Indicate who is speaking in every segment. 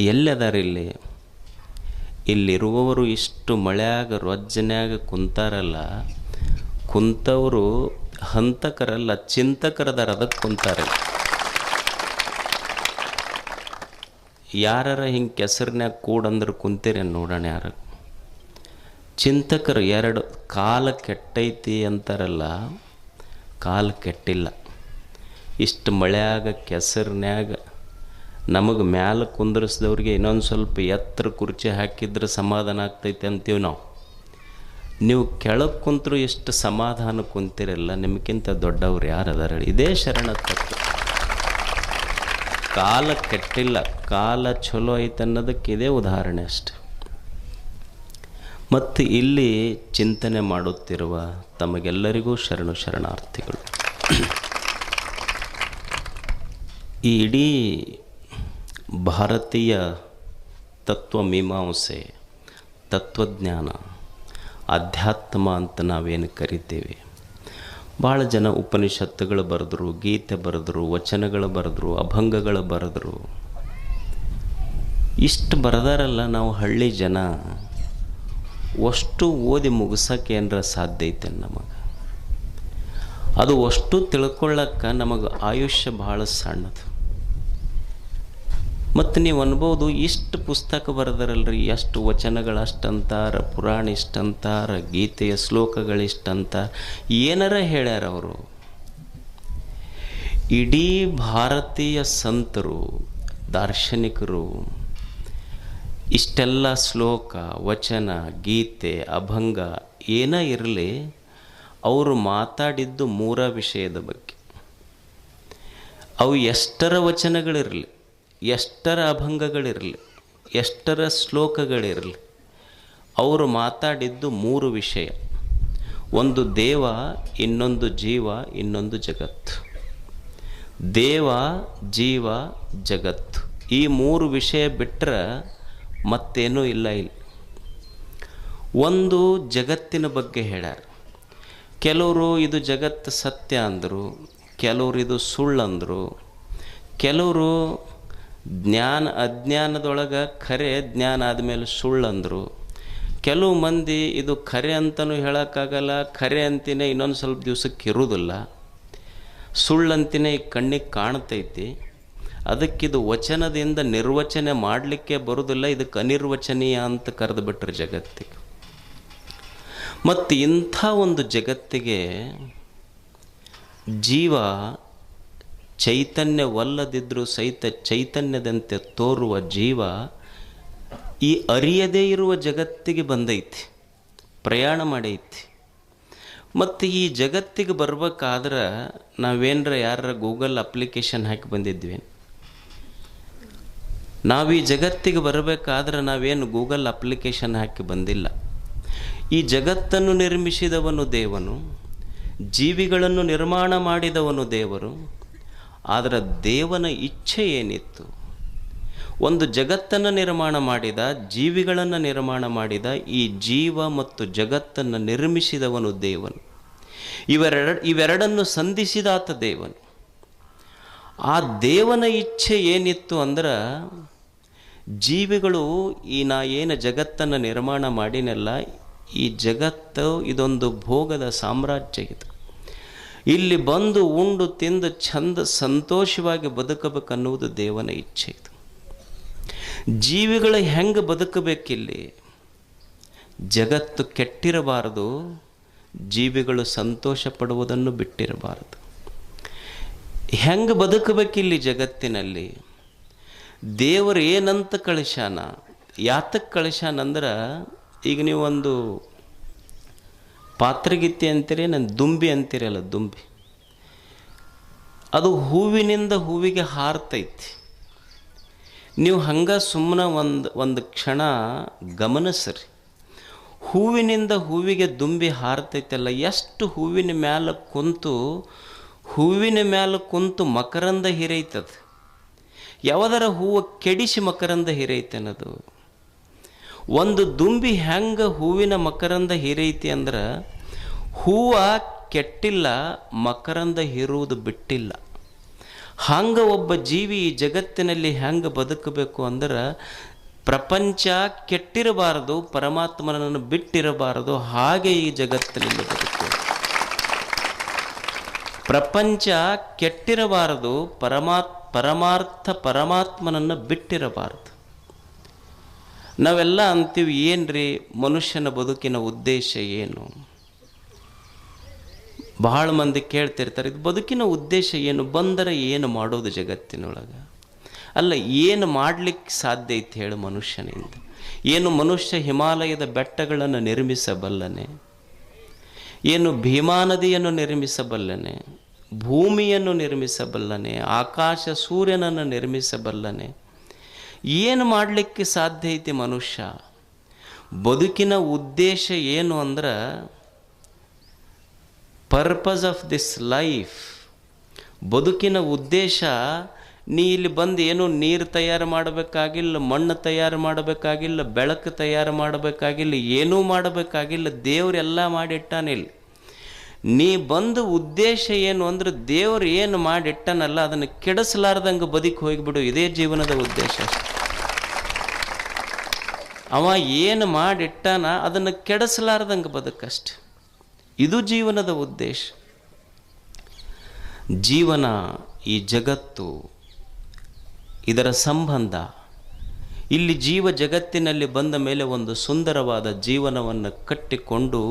Speaker 1: ಎಲ್ಲದಾರ ಇಲ್ಲಿರುವವರು ಇಷ್ಟು ಮಳೆಯಾಗ ರೊಜ್ಜನ್ಯಾಗ ಕುಂತಾರಲ್ಲ, ಕುಂತವರು ಹಂತಕರಲ್ಲ, ಚಿಂತಕರದಾರ, ಅದಕ್ಕೆ ಕುಂತಾರೆ. ಯಾರ ಹಿಂಗೆ ಕೆಸರಿನ್ಯಾಗ ಕೂಡಂದ್ರೆ ಕುಂತೀರಿ ನೋಡೋಣ. ಯಾರು ಚಿಂತಕರು? ಎರಡು ಕಾಲ ಕೆಟ್ಟೈತಿ ಅಂತಾರಲ್ಲ, ಕಾಲ ಕೆಟ್ಟಿಲ್ಲ. ಇಷ್ಟು ಮಳೆಯಾಗ ಕೆಸರಿನ್ಯಾಗ ನಮಗೆ ಮ್ಯಾಲೆ ಕುಂದ್ರಿಸಿದವ್ರಿಗೆ ಇನ್ನೊಂದು ಸ್ವಲ್ಪ ಎತ್ತರ ಕುರ್ಚಿ ಹಾಕಿದ್ರೆ ಸಮಾಧಾನ ಆಗ್ತೈತೆ ಅಂತೀವಿ ನಾವು. ನೀವು ಕೆಳಗೆ ಕುಂತರೂ ಎಷ್ಟು ಸಮಾಧಾನ ಕುಂತಿರಲ್ಲ, ನಿಮಗಿಂತ ದೊಡ್ಡವ್ರು ಯಾರು ಅದಾರ? ಇದೇ ಶರಣ ತತ್ವ. ಕಾಲ ಕೆಟ್ಟಿಲ್ಲ, ಕಾಲ ಚಲೋ ಐತೆ ಅನ್ನೋದಕ್ಕೆ ಇದೇ ಉದಾಹರಣೆ ಅಷ್ಟೆ. ಮತ್ತು ಇಲ್ಲಿ ಚಿಂತನೆ ಮಾಡುತ್ತಿರುವ ತಮಗೆಲ್ಲರಿಗೂ ಶರಣಾರ್ಥಿಗಳು. ಈ ಇಡೀ ಭಾರತೀಯ ತತ್ವಮೀಮಾಂಸೆ, ತತ್ವಜ್ಞಾನ, ಅಧ್ಯಾತ್ಮ ಅಂತ ನಾವೇನು ಕರಿತೇವೆ, ಭಾಳ ಜನ ಉಪನಿಷತ್ತುಗಳು ಬರೆದ್ರು, ಗೀತೆ ಬರೆದ್ರು, ವಚನಗಳು ಬರೆದ್ರು, ಅಭಂಗಗಳು ಬರೆದ್ರು. ಇಷ್ಟು ಬರೆದಾರಲ್ಲ, ನಾವು ಹಳ್ಳಿ ಜನ ಅಷ್ಟು ಓದಿ ಮುಗಿಸೋಕೆ ಏನರ ಸಾಧ್ಯ ಐತೆ ನಮಗೆ? ಅದು ಅಷ್ಟು ತಿಳ್ಕೊಳ್ಳೋಕ್ಕೆ ನಮಗೆ ಆಯುಷ್ಯ ಭಾಳ ಸಣ್ಣದು. ಮತ್ತು ನೀವು ಅನ್ಬೋದು, ಇಷ್ಟು ಪುಸ್ತಕ ಬರೆದಾರಲ್ರಿ, ಎಷ್ಟು ವಚನಗಳು ಅಷ್ಟಂತಾರ, ಪುರಾಣ ಇಷ್ಟಂತಾರ, ಗೀತೆಯ ಶ್ಲೋಕಗಳಿಷ್ಟಂತ, ಏನಾರ ಹೇಳ್ಯಾರ ಅವರು? ಇಡೀ ಭಾರತೀಯ ಸಂತರು, ದಾರ್ಶನಿಕರು ಇಷ್ಟೆಲ್ಲ ಶ್ಲೋಕ, ವಚನ, ಗೀತೆ, ಅಭಂಗ ಏನೇ ಇರಲಿ, ಅವರು ಮಾತಾಡಿದ್ದು ಮೂರ ವಿಷಯದ ಬಗ್ಗೆ. ಅವು ಎಷ್ಟರ ವಚನಗಳಿರಲಿ, ಎಷ್ಟರ ಅಭಂಗಗಳಿರಲಿ, ಎಷ್ಟರ ಶ್ಲೋಕಗಳಿರಲಿ, ಅವರು ಮಾತಾಡಿದ್ದು ಮೂರು ವಿಷಯ. ಒಂದು ದೇವ, ಇನ್ನೊಂದು ಜೀವ, ಇನ್ನೊಂದು ಜಗತ್ತು. ದೇವ, ಜೀವ, ಜಗತ್ತು, ಈ ಮೂರು ವಿಷಯ ಬಿಟ್ಟರೆ ಮತ್ತೇನೂ ಇಲ್ಲ. ಇಲ್ಲಿ ಒಂದು ಜಗತ್ತಿನ ಬಗ್ಗೆ ಹೇಳ್ಯಾರ. ಕೆಲವರು ಇದು ಜಗತ್ತು ಸತ್ಯ ಅಂದರು, ಕೆಲವರು ಇದು ಸುಳ್ಳಂದರು, ಕೆಲವರು ಅಜ್ಞಾನದೊಳಗೆ ಖರೆ, ಜ್ಞಾನ ಆದಮೇಲೆ ಸುಳ್ಳಂದರು. ಕೆಲವು ಮಂದಿ ಇದು ಖರೆ ಅಂತಲೂ ಹೇಳೋಕ್ಕಾಗಲ್ಲ, ಖರೆ ಅಂತಿನೇ ಇನ್ನೊಂದು ಸ್ವಲ್ಪ ದಿವ್ಸಕ್ಕೆ ಇರುವುದಿಲ್ಲ, ಸುಳ್ಳಂತಿನೇ ಈ ಕಣ್ಣಿಗೆ ಕಾಣ್ತೈತಿ, ಅದಕ್ಕಿದು ವಚನದಿಂದ ನಿರ್ವಚನೆ ಮಾಡಲಿಕ್ಕೆ ಬರೋದಿಲ್ಲ, ಇದಕ್ಕೆ ಅನಿರ್ವಚನೀಯ ಅಂತ ಕರೆದು ಬಿಟ್ರೆ ಜಗತ್ತಿಗೆ. ಮತ್ತು ಇಂಥ ಒಂದು ಜಗತ್ತಿಗೆ ಜೀವ ಚೈತನ್ಯವಲ್ಲದಿದ್ದರೂ ಸಹಿತ ಚೈತನ್ಯದಂತೆ ತೋರುವ ಜೀವ ಈ ಅರಿಯದೇ ಇರುವ ಜಗತ್ತಿಗೆ ಬಂದೈತಿ, ಪ್ರಯಾಣ ಮಾಡೈತಿ. ಮತ್ತು ಈ ಜಗತ್ತಿಗೆ ಬರ್ಬೇಕಾದ್ರೆ ನಾವೇನರ ಯಾರ ಗೂಗಲ್ ಅಪ್ಲಿಕೇಶನ್ ಹಾಕಿ ಬಂದಿದ್ವಿ? ನಾವು ಈ ಜಗತ್ತಿಗೆ ಬರಬೇಕಾದ್ರೆ ನಾವೇನು ಗೂಗಲ್ ಅಪ್ಲಿಕೇಶನ್ ಹಾಕಿ ಬಂದಿಲ್ಲ. ಈ ಜಗತ್ತನ್ನು ನಿರ್ಮಿಸಿದವನು ದೇವನು, ಜೀವಿಗಳನ್ನು ನಿರ್ಮಾಣ ಮಾಡಿದವನು ದೇವರು. ಆದರೆ ದೇವನ ಇಚ್ಛೆ ಏನಿತ್ತು? ಒಂದು ಜಗತ್ತನ್ನು ನಿರ್ಮಾಣ ಮಾಡಿದ, ಜೀವಿಗಳನ್ನು ನಿರ್ಮಾಣ ಮಾಡಿದ, ಈ ಜೀವ ಮತ್ತು ಜಗತ್ತನ್ನು ನಿರ್ಮಿಸಿದವನು ದೇವನು. ಇವೆರಡನ್ನು ಸಂಧಿಸಿದಾತ ದೇವನು. ಆ ದೇವನ ಇಚ್ಛೆ ಏನಿತ್ತು ಅಂದ್ರೆ, ಜೀವಿಗಳು ನಾ ಏನು ಜಗತ್ತನ್ನು ನಿರ್ಮಾಣ ಮಾಡಿನೆಲ್ಲ, ಈ ಜಗತ್ತು ಇದೊಂದು ಭೋಗದ ಸಾಮ್ರಾಜ್ಯ. ಇದು ಇಲ್ಲಿ ಬಂದು ಉಂಡು ತಿಂದು ಚಂದ ಸಂತೋಷವಾಗಿ ಬದುಕಬೇಕನ್ನುವುದು ದೇವನ ಇಚ್ಛೆ. ಇದು ಜೀವಿಗಳು ಹೆಂಗೆ ಬದುಕಬೇಕಿಲ್ಲಿ? ಜಗತ್ತು ಕೆಟ್ಟಿರಬಾರದು, ಜೀವಿಗಳು ಸಂತೋಷ ಪಡುವುದನ್ನು ಬಿಟ್ಟಿರಬಾರದು. ಹೆಂಗೆ ಬದುಕಬೇಕಿಲ್ಲಿ ಜಗತ್ತಿನಲ್ಲಿ? ದೇವರು ಏನಂತ ಕಳಿಸ್ಯಾನ, ಯಾತಕ್ಕೆ ಕಳಿಸ್ಯಾನಂದ್ರೆ, ಈಗ ನೀವು ಒಂದು ಪಾತ್ರಗಿತ್ತಿ ಅಂತೀರಿ, ನಾನು ದುಂಬಿ ಅಂತೀರಲ್ಲ, ದುಂಬಿ ಅದು ಹೂವಿನಿಂದ ಹೂವಿಗೆ ಹಾರ್ತೈತಿ. ನೀವು ಹಂಗೆ ಸುಮ್ಮನೆ ಒಂದು ಕ್ಷಣ ಗಮನಿಸ್ರಿ, ಹೂವಿನಿಂದ ಹೂವಿಗೆ ದುಂಬಿ ಹಾರ್ತೈತಲ್ಲ, ಎಷ್ಟು ಹೂವಿನ ಮ್ಯಾಲೆ ಕುಂತು ಮಕರಂದ ಹಿರೈತದ. ಯಾವುದರ ಹೂವು ಕೆಡಿಸಿ ಮಕರಂದ ಹಿರೈತೆ ಅನ್ನೋದು. ಒಂದು ದುಂಬಿ ಹೆಂಗೆ ಹೂವಿನ ಮಕರಂದ ಹಿರೈತಿ ಅಂದ್ರೆ, ಹೂವು ಕೆಟ್ಟಿಲ್ಲ, ಮಕರಂದ ಹೀರುವುದು ಬಿಟ್ಟಿಲ್ಲ. ಹಂಗೆ ಒಬ್ಬ ಜೀವಿ ಈ ಜಗತ್ತಿನಲ್ಲಿ ಹೆಂಗೆ ಬದುಕಬೇಕು ಅಂದ್ರೆ ಪ್ರಪಂಚ ಕೆಟ್ಟಿರಬಾರದು, ಪರಮಾತ್ಮನನ್ನು ಬಿಟ್ಟಿರಬಾರದು, ಹಾಗೆ ಈ ಜಗತ್ತಿನಲ್ಲಿ ಬದುಕು. ಪ್ರಪಂಚ ಕೆಟ್ಟಿರಬಾರದು, ಪರಮಾತ್ಮನನ್ನು ಬಿಟ್ಟಿರಬಾರದು. ನಾವೆಲ್ಲ ಅಂತೀವಿ, ಏನ್ರಿ ಮನುಷ್ಯನ ಬದುಕಿನ ಉದ್ದೇಶ ಏನು? ಬಹಳ ಮಂದಿ ಕೇಳ್ತಿರ್ತಾರೆ, ಇದು ಬದುಕಿನ ಉದ್ದೇಶ ಏನು? ಬಂದರೆ ಏನು ಮಾಡೋದು ಜಗತ್ತಿನೊಳಗೆ? ಅಲ್ಲ, ಏನು ಮಾಡಲಿಕ್ಕೆ ಸಾಧ್ಯ ಐತೆ ಹೇಳು ಮನುಷ್ಯನಿಂದ? ಏನು ಮನುಷ್ಯ ಹಿಮಾಲಯದ ಬೆಟ್ಟಗಳನ್ನು ನಿರ್ಮಿಸಬಲ್ಲನೆ? ಏನು ಭೀಮಾ ನದಿಯನ್ನು ನಿರ್ಮಿಸಬಲ್ಲನೆ? ಭೂಮಿಯನ್ನು ನಿರ್ಮಿಸಬಲ್ಲನೆ? ಆಕಾಶ ಸೂರ್ಯನನ್ನು ನಿರ್ಮಿಸಬಲ್ಲನೆ? ಏನು ಮಾಡಲಿಕ್ಕೆ ಸಾಧ್ಯ ಐತಿ ಮನುಷ್ಯ? ಬದುಕಿನ ಉದ್ದೇಶ ಏನು ಅಂದ್ರೆ, ಪರ್ಪಸ್ ಆಫ್ ದಿಸ್ ಲೈಫ್, ಬದುಕಿನ ಉದ್ದೇಶ, ನೀ ಇಲ್ಲಿ ಬಂದು ಏನೋ ನೀರು ತಯಾರು ಮಾಡಬೇಕಾಗಿಲ್ಲ, ಮಣ್ಣು ತಯಾರು ಮಾಡಬೇಕಾಗಿಲ್ಲ, ಬೆಳಕು ತಯಾರು ಮಾಡಬೇಕಾಗಿಲ್ಲ, ಏನೂ ಮಾಡಬೇಕಾಗಿಲ್ಲ, ದೇವರೆಲ್ಲ ಮಾಡಿಟ್ಟಾನಿಲ್ಲ. ನೀ ಬಂದು ಉದ್ದೇಶ ಏನು ಅಂದ್ರೆ, ದೇವ್ರು ಏನು ಮಾಡಿಟ್ಟನಲ್ಲ ಅದನ್ನು ಕೆಡಿಸಲಾರ್ದಂಗೆ ಬದುಕಿ ಹೋಗಿಬಿಡು, ಇದೇ ಜೀವನದ ಉದ್ದೇಶ. ಅವ ಏನು ಮಾಡಿಟ್ಟಾನ ಅದನ್ನು ಕೆಡಿಸಲಾರ್ದಂಗೆ ಬದುಕಷ್ಟೆ, ಇದು ಜೀವನದ ಉದ್ದೇಶ. ಜೀವನ, ಈ ಜಗತ್ತು, ಇದರ ಸಂಬಂಧ, ಇಲ್ಲಿ ಜೀವ ಜಗತ್ತಿನಲ್ಲಿ ಬಂದ ಮೇಲೆ ಒಂದು ಸುಂದರವಾದ ಜೀವನವನ್ನು ಕಟ್ಟಿಕೊಂಡು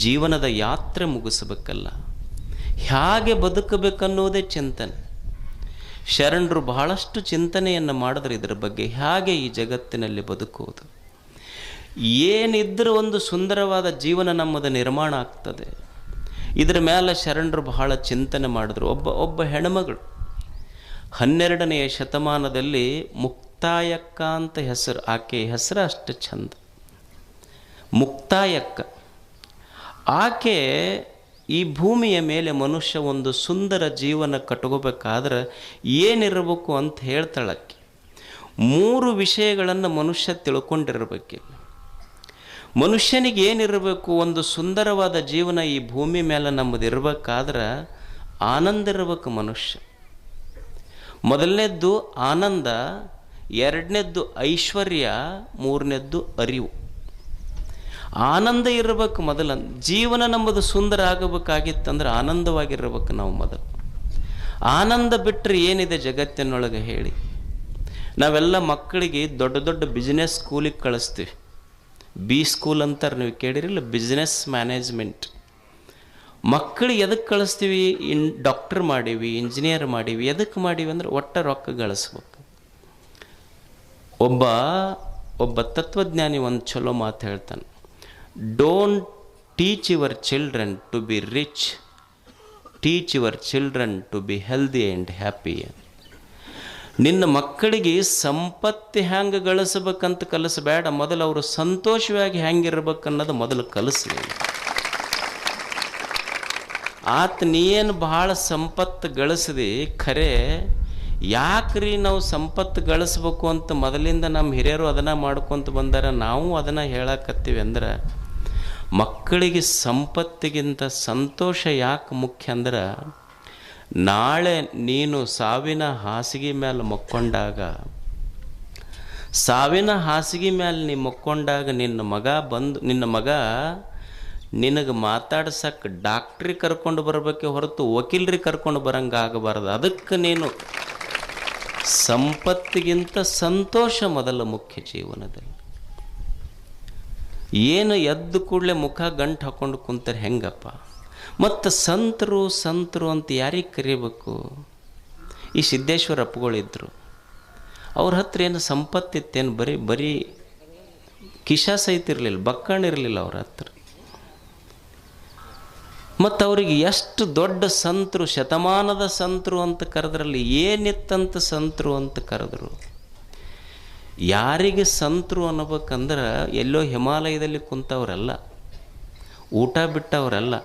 Speaker 1: ಜೀವನದ ಯಾತ್ರೆ ಮುಗಿಸಬೇಕಲ್ಲ, ಹೇಗೆ ಬದುಕಬೇಕನ್ನೋದೇ ಚಿಂತನೆ. ಶರಣರು ಬಹಳಷ್ಟು ಚಿಂತನೆಯನ್ನು ಮಾಡಿದ್ರೆ ಇದರ ಬಗ್ಗೆ, ಹೇಗೆ ಈ ಜಗತ್ತಿನಲ್ಲಿ ಬದುಕುವುದು, ಏನಿದ್ರೂ ಒಂದು ಸುಂದರವಾದ ಜೀವನ ನಮ್ಮದು ನಿರ್ಮಾಣ ಆಗ್ತದೆ, ಇದರ ಮೇಲೆ ಶರಣರು ಬಹಳ ಚಿಂತನೆ ಮಾಡಿದ್ರು. ಒಬ್ಬ ಹೆಣ್ಮಗಳು 12ನೆಯ ಶತಮಾನದಲ್ಲಿ ಮುಕ್ತಾಯಕ್ಕ ಅಂತ ಹೆಸರು, ಆಕೆ ಹೆಸರು ಅಷ್ಟು ಚಂದ, ಮುಕ್ತಾಯಕ್ಕ. ಆಕೆ ಈ ಭೂಮಿಯ ಮೇಲೆ ಮನುಷ್ಯ ಒಂದು ಸುಂದರ ಜೀವನ ಕಟ್ಕೋಬೇಕಾದ್ರೆ ಏನಿರಬೇಕು ಅಂತ ಹೇಳ್ತಾಳಕ್ಕೆ. 3 ವಿಷಯಗಳನ್ನು ಮನುಷ್ಯ ತಿಳ್ಕೊಂಡಿರಬೇಕಿಲ್ಲ. ಮನುಷ್ಯನಿಗೆ ಏನಿರಬೇಕು? ಒಂದು ಸುಂದರವಾದ ಜೀವನ ಈ ಭೂಮಿ ಮೇಲೆ ನಮ್ಮದು ಇರಬೇಕಾದ್ರೆ ಆನಂದ ಇರಬೇಕು ಮನುಷ್ಯ. ಮೊದಲನೇದ್ದು ಆನಂದ, 2ನೇದ್ದು ಐಶ್ವರ್ಯ, 3ನೇದ್ದು ಅರಿವು. ಆನಂದ ಇರಬೇಕು ಮೊದಲ. ಜೀವನ ನಮ್ಮದು ಸುಂದರ ಆಗಬೇಕಾಗಿತ್ತಂದ್ರೆ ಆನಂದವಾಗಿರ್ಬೇಕು ನಾವು ಮೊದಲು. ಆನಂದ ಬಿಟ್ಟರೆ ಏನಿದೆ ಜಗತ್ತಿನೊಳಗೆ ಹೇಳಿ? ನಾವೆಲ್ಲ ಮಕ್ಕಳಿಗೆ ದೊಡ್ಡ ದೊಡ್ಡ ಬಿಸ್ನೆಸ್ ಸ್ಕೂಲಿಗೆ ಕಳಿಸ್ತೀವಿ. ಬಿ ಸ್ಕೂಲ್ ಅಂತಾರೆ, ನೀವು ಕೇಳಿರಲಿಲ್ಲ, ಬಿಸ್ನೆಸ್ ಮ್ಯಾನೇಜ್ಮೆಂಟ್. ಮಕ್ಕಳಿಗೆ ಎದಕ್ಕೆ ಕಳಿಸ್ತೀವಿ? ಡಾಕ್ಟರ್ ಮಾಡೀವಿ, ಇಂಜಿನಿಯರ್ ಮಾಡೀವಿ. ಎದಕ್ಕೆ ಮಾಡೀವಿ ಅಂದ್ರೆ ಒಟ್ಟ ರೊಕ್ಕ ಗಳಿಸ್ಬೇಕು. ಒಬ್ಬ ತತ್ವಜ್ಞಾನಿ ಒಂದು ಚಲೋ ಮಾತು ಹೇಳ್ತಾನೆ, don't teach your children to be rich, teach your children to be healthy and happy. ನಿನ್ನ ಮಕ್ಕಳಿಗೆ ಸಂಪತ್ತು ಹೆಂಗೆ ಗಳಿಸ್ಬೇಕಂತ ಕಲಿಸಬೇಡ, ಮೊದಲು ಅವರು ಸಂತೋಷವಾಗಿ ಹೆಂಗಿರ್ಬೇಕು ಅನ್ನೋದು ಮೊದಲು ಕಲಿಸ್ಲಿ. ನೀನು ಬಹಳ ಸಂಪತ್ತು ಗಳಿಸಿದೆ ಖರೆ, ಯಾಕ್ರಿ ನಾವು ಸಂಪತ್ತು ಗಳಿಸ್ಬೇಕು ಅಂತ ಮೊದಲಿಂದ ನಮ್ಮ ಹಿರಿಯರು ಅದನ್ನು ಮಾಡ್ಕೊತ ಬಂದಾರ, ನಾವು ಅದನ್ನು ಹೇಳಕತ್ತೀವಿ ಅಂದ್ರೆ, ಮಕ್ಕಳಿಗೆ ಸಂಪತ್ತಿಗಿಂತ ಸಂತೋಷ ಯಾಕೆ ಮುಖ್ಯ ಅಂದ್ರೆ, ನಾಳೆ ನೀನು ಸಾವಿನ ಹಾಸಿಗೆ ಮೇಲೆ ಮಕ್ಕೊಂಡಾಗ, ಸಾವಿನ ಹಾಸಿಗೆ ಮೇಲೆ ನೀ ಮಕ್ಕೊಂಡಾಗ ನಿನ್ನ ಮಗ ನಿನಗೆ ಮಾತಾಡ್ಸಕ್ಕೆ ಡಾಕ್ಟ್ರಿಗೆ ಕರ್ಕೊಂಡು ಬರಬೇಕೆ ಹೊರತು ವಕೀಲರಿಗೆ ಕರ್ಕೊಂಡು ಬರಂಗೆ ಆಗಬಾರ್ದು. ಅದಕ್ಕೆ ನೀನು ಸಂಪತ್ತಿಗಿಂತ ಸಂತೋಷ ಮೊದಲ ಮುಖ್ಯ ಜೀವನದಲ್ಲಿ. ಏನು ಎದ್ದು ಕೂಡಲೇ ಮುಖ ಗಂಟು ಹಾಕ್ಕೊಂಡು ಕುಂತಾರೆ ಹೆಂಗಪ್ಪ? ಮತ್ತು ಸಂತರು ಅಂತ ಯಾರಿಗೆ ಕರಿಬೇಕು? ಈ ಸಿದ್ದೇಶ್ವರ ಅಪ್ಪಗಳಿದ್ರು, ಅವ್ರ ಹತ್ರ ಏನು ಸಂಪತ್ತಿತ್ತೇನು? ಬರೀ ಕಿಶಾ ಸಹಿತ ಇರಲಿಲ್ಲ, ಬಕ್ಕಣಿರಲಿಲ್ಲ ಅವ್ರ ಹತ್ರ. ಮತ್ತು ಅವರಿಗೆ ಎಷ್ಟು ದೊಡ್ಡ ಸಂತರು, ಶತಮಾನದ ಸಂತರು ಅಂತ ಕರೆದ್ರಲ್ಲಿ ಏನಿತ್ತಂತ ಸಂತರು ಅಂತ ಕರೆದ್ರು. ಯಾರಿಗೆ ಸಂತರು ಅನ್ನಬೇಕಂದ್ರೆ ಎಲ್ಲೋ ಹಿಮಾಲಯದಲ್ಲಿ ಕುಂತವ್ರಲ್ಲ, ಊಟ ಬಿಟ್ಟವರಲ್ಲ.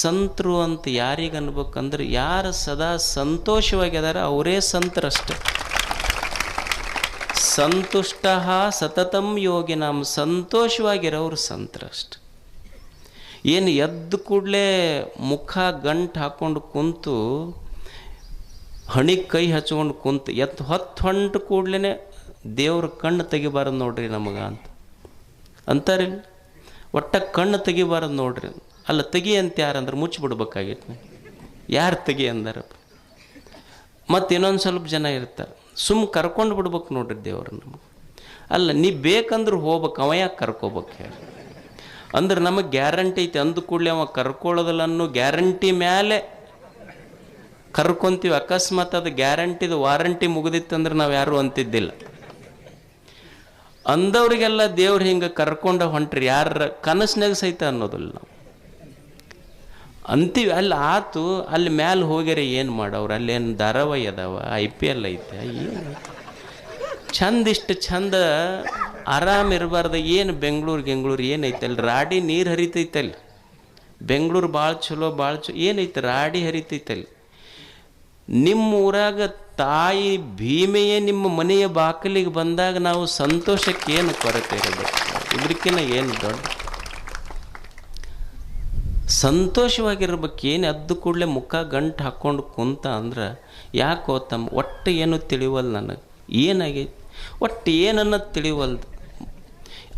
Speaker 1: ಸಂತರು ಅಂತ ಯಾರಿಗೆ ಅನ್ಬೇಕಂದ್ರೆ ಯಾರು ಸದಾ ಸಂತೋಷವಾಗಿದಾರ ಅವರೇ ಸಂತರಷ್ಟೆ. ಸಂತುಷ್ಟ ಸತತಂ ಯೋಗಿನಾಂ, ಸಂತೋಷವಾಗಿರೋರು ಸಂತರಷ್ಟೆ. ಏನು ಎದ್ದು ಕೂಡಲೇ ಮುಖ ಗಂಟು ಹಾಕ್ಕೊಂಡು ಕುಂತು ಹಣಿಗೆ ಕೈ ಹಚ್ಕೊಂಡು ಕುಂತು ಹೊತ್ತು ಹೊಂಟು ಕೂಡ್ಲೇ ದೇವ್ರ ಕಣ್ಣು ತೆಗಿಬಾರದು ನೋಡ್ರಿ ನಮಗೆ ಅಂತಾರೆ. ಒಟ್ಟ ಕಣ್ಣು ತೆಗಿಬಾರದು ನೋಡ್ರಿ. ಅಲ್ಲ, ತೆಗಿ ಅಂತ ಯಾರಂದ್ರೆ ಮುಚ್ಚಿಬಿಡ್ಬೇಕಾಗಿತ್ತು. ಯಾರು ತೆಗಿ ಅಂದಾರಪ್ಪ. ಮತ್ತು ಇನ್ನೊಂದು ಸ್ವಲ್ಪ ಜನ ಇರ್ತಾರೆ, ಕರ್ಕೊಂಡು ಬಿಡ್ಬೇಕು ನೋಡ್ರಿ ದೇವ್ರು ನಮಗೆ. ಅಲ್ಲ, ನೀ ಬೇಕಂದ್ರೆ ಹೋಗ್ಬೇಕು, ಅವ ಯಾಕೆ ಕರ್ಕೋಬೇಕು ಹೇಳಿ? ಅಂದ್ರೆ ನಮಗೆ ಗ್ಯಾರಂಟಿ ಐತಿ. ಅಂದ ಕೂಡಲೇ ಅವ ಕರ್ಕೊಳ್ಳೋದಿಲ್ಲ ಅನ್ನೋ ಗ್ಯಾರಂಟಿ ಮೇಲೆ ಕರ್ಕೊಂತೀವಿ. ಅಕಸ್ಮಾತ್ ಅದು ಗ್ಯಾರಂಟಿದು ವಾರಂಟಿ ಮುಗಿದಿತ್ತಂದ್ರೆ ನಾವು ಯಾರು ಅಂತಿದ್ದಿಲ್ಲ. ಅಂದವ್ರಿಗೆಲ್ಲ ದೇವ್ರು ಹಿಂಗೆ ಕರ್ಕೊಂಡ ಹೊಂಟ್ರಿ, ಯಾರ ಕನಸಿನಾಗ ಸಹಿತ ಅನ್ನೋದಿಲ್ಲ ನಾವು ಅಂತೀವಿ. ಅಲ್ಲಿ ಆತು, ಅಲ್ಲಿ ಮ್ಯಾಲೆ ಹೋಗ್ಯಾರ ಏನು ಮಾಡವ್ರು? ಅಲ್ಲೇನು ಧಾರಾವಾಹಿ ಅದಾವ, IPL ಐತೆ, ಏನು ಚಂದ, ಇಷ್ಟು ಚಂದ ಆರಾಮ್ ಇರಬಾರ್ದು. ಏನು ಬೆಂಗಳೂರು ಏನೈತೆ ಅಲ್ಲಿ? ರಾಡಿ ನೀರು ಹರಿತೈತಲ್ಲಿ. ಬೆಂಗಳೂರು ಭಾಳ ಚಲೋ ಏನೈತೆ? ರಾಡಿ ಹರಿತೈತಲ್ಲಿ. ನಿಮ್ಮ ಊರಾಗ ತಾಯಿ ಭೀಮೆಯೇ ನಿಮ್ಮ ಮನೆಯ ಬಾಗಿಲಿಗೆ ಬಂದಾಗ ನಾವು ಸಂತೋಷಕ್ಕೆ ಏನು ಕೊರತೆ ಇರಬೇಕು? ಇದಕ್ಕಿಂತ ಏನು ದೊಡ್ಡ ಸಂತೋಷವಾಗಿರ್ಬೇಕು. ಏನು ಅದ್ದು ಕೂಡಲೇ ಮುಖ ಗಂಟು ಹಾಕ್ಕೊಂಡು ಕುಂತ ಅಂದ್ರೆ ಯಾಕೋ ತಮ್ಮ ಒಟ್ಟು ಏನು ತಿಳಿವಲ್ಲ ನನಗೆ. ಏನಾಗೈತಿ ಒಟ್ಟು ಏನನ್ನೋದು ತಿಳಿವಲ್ದು.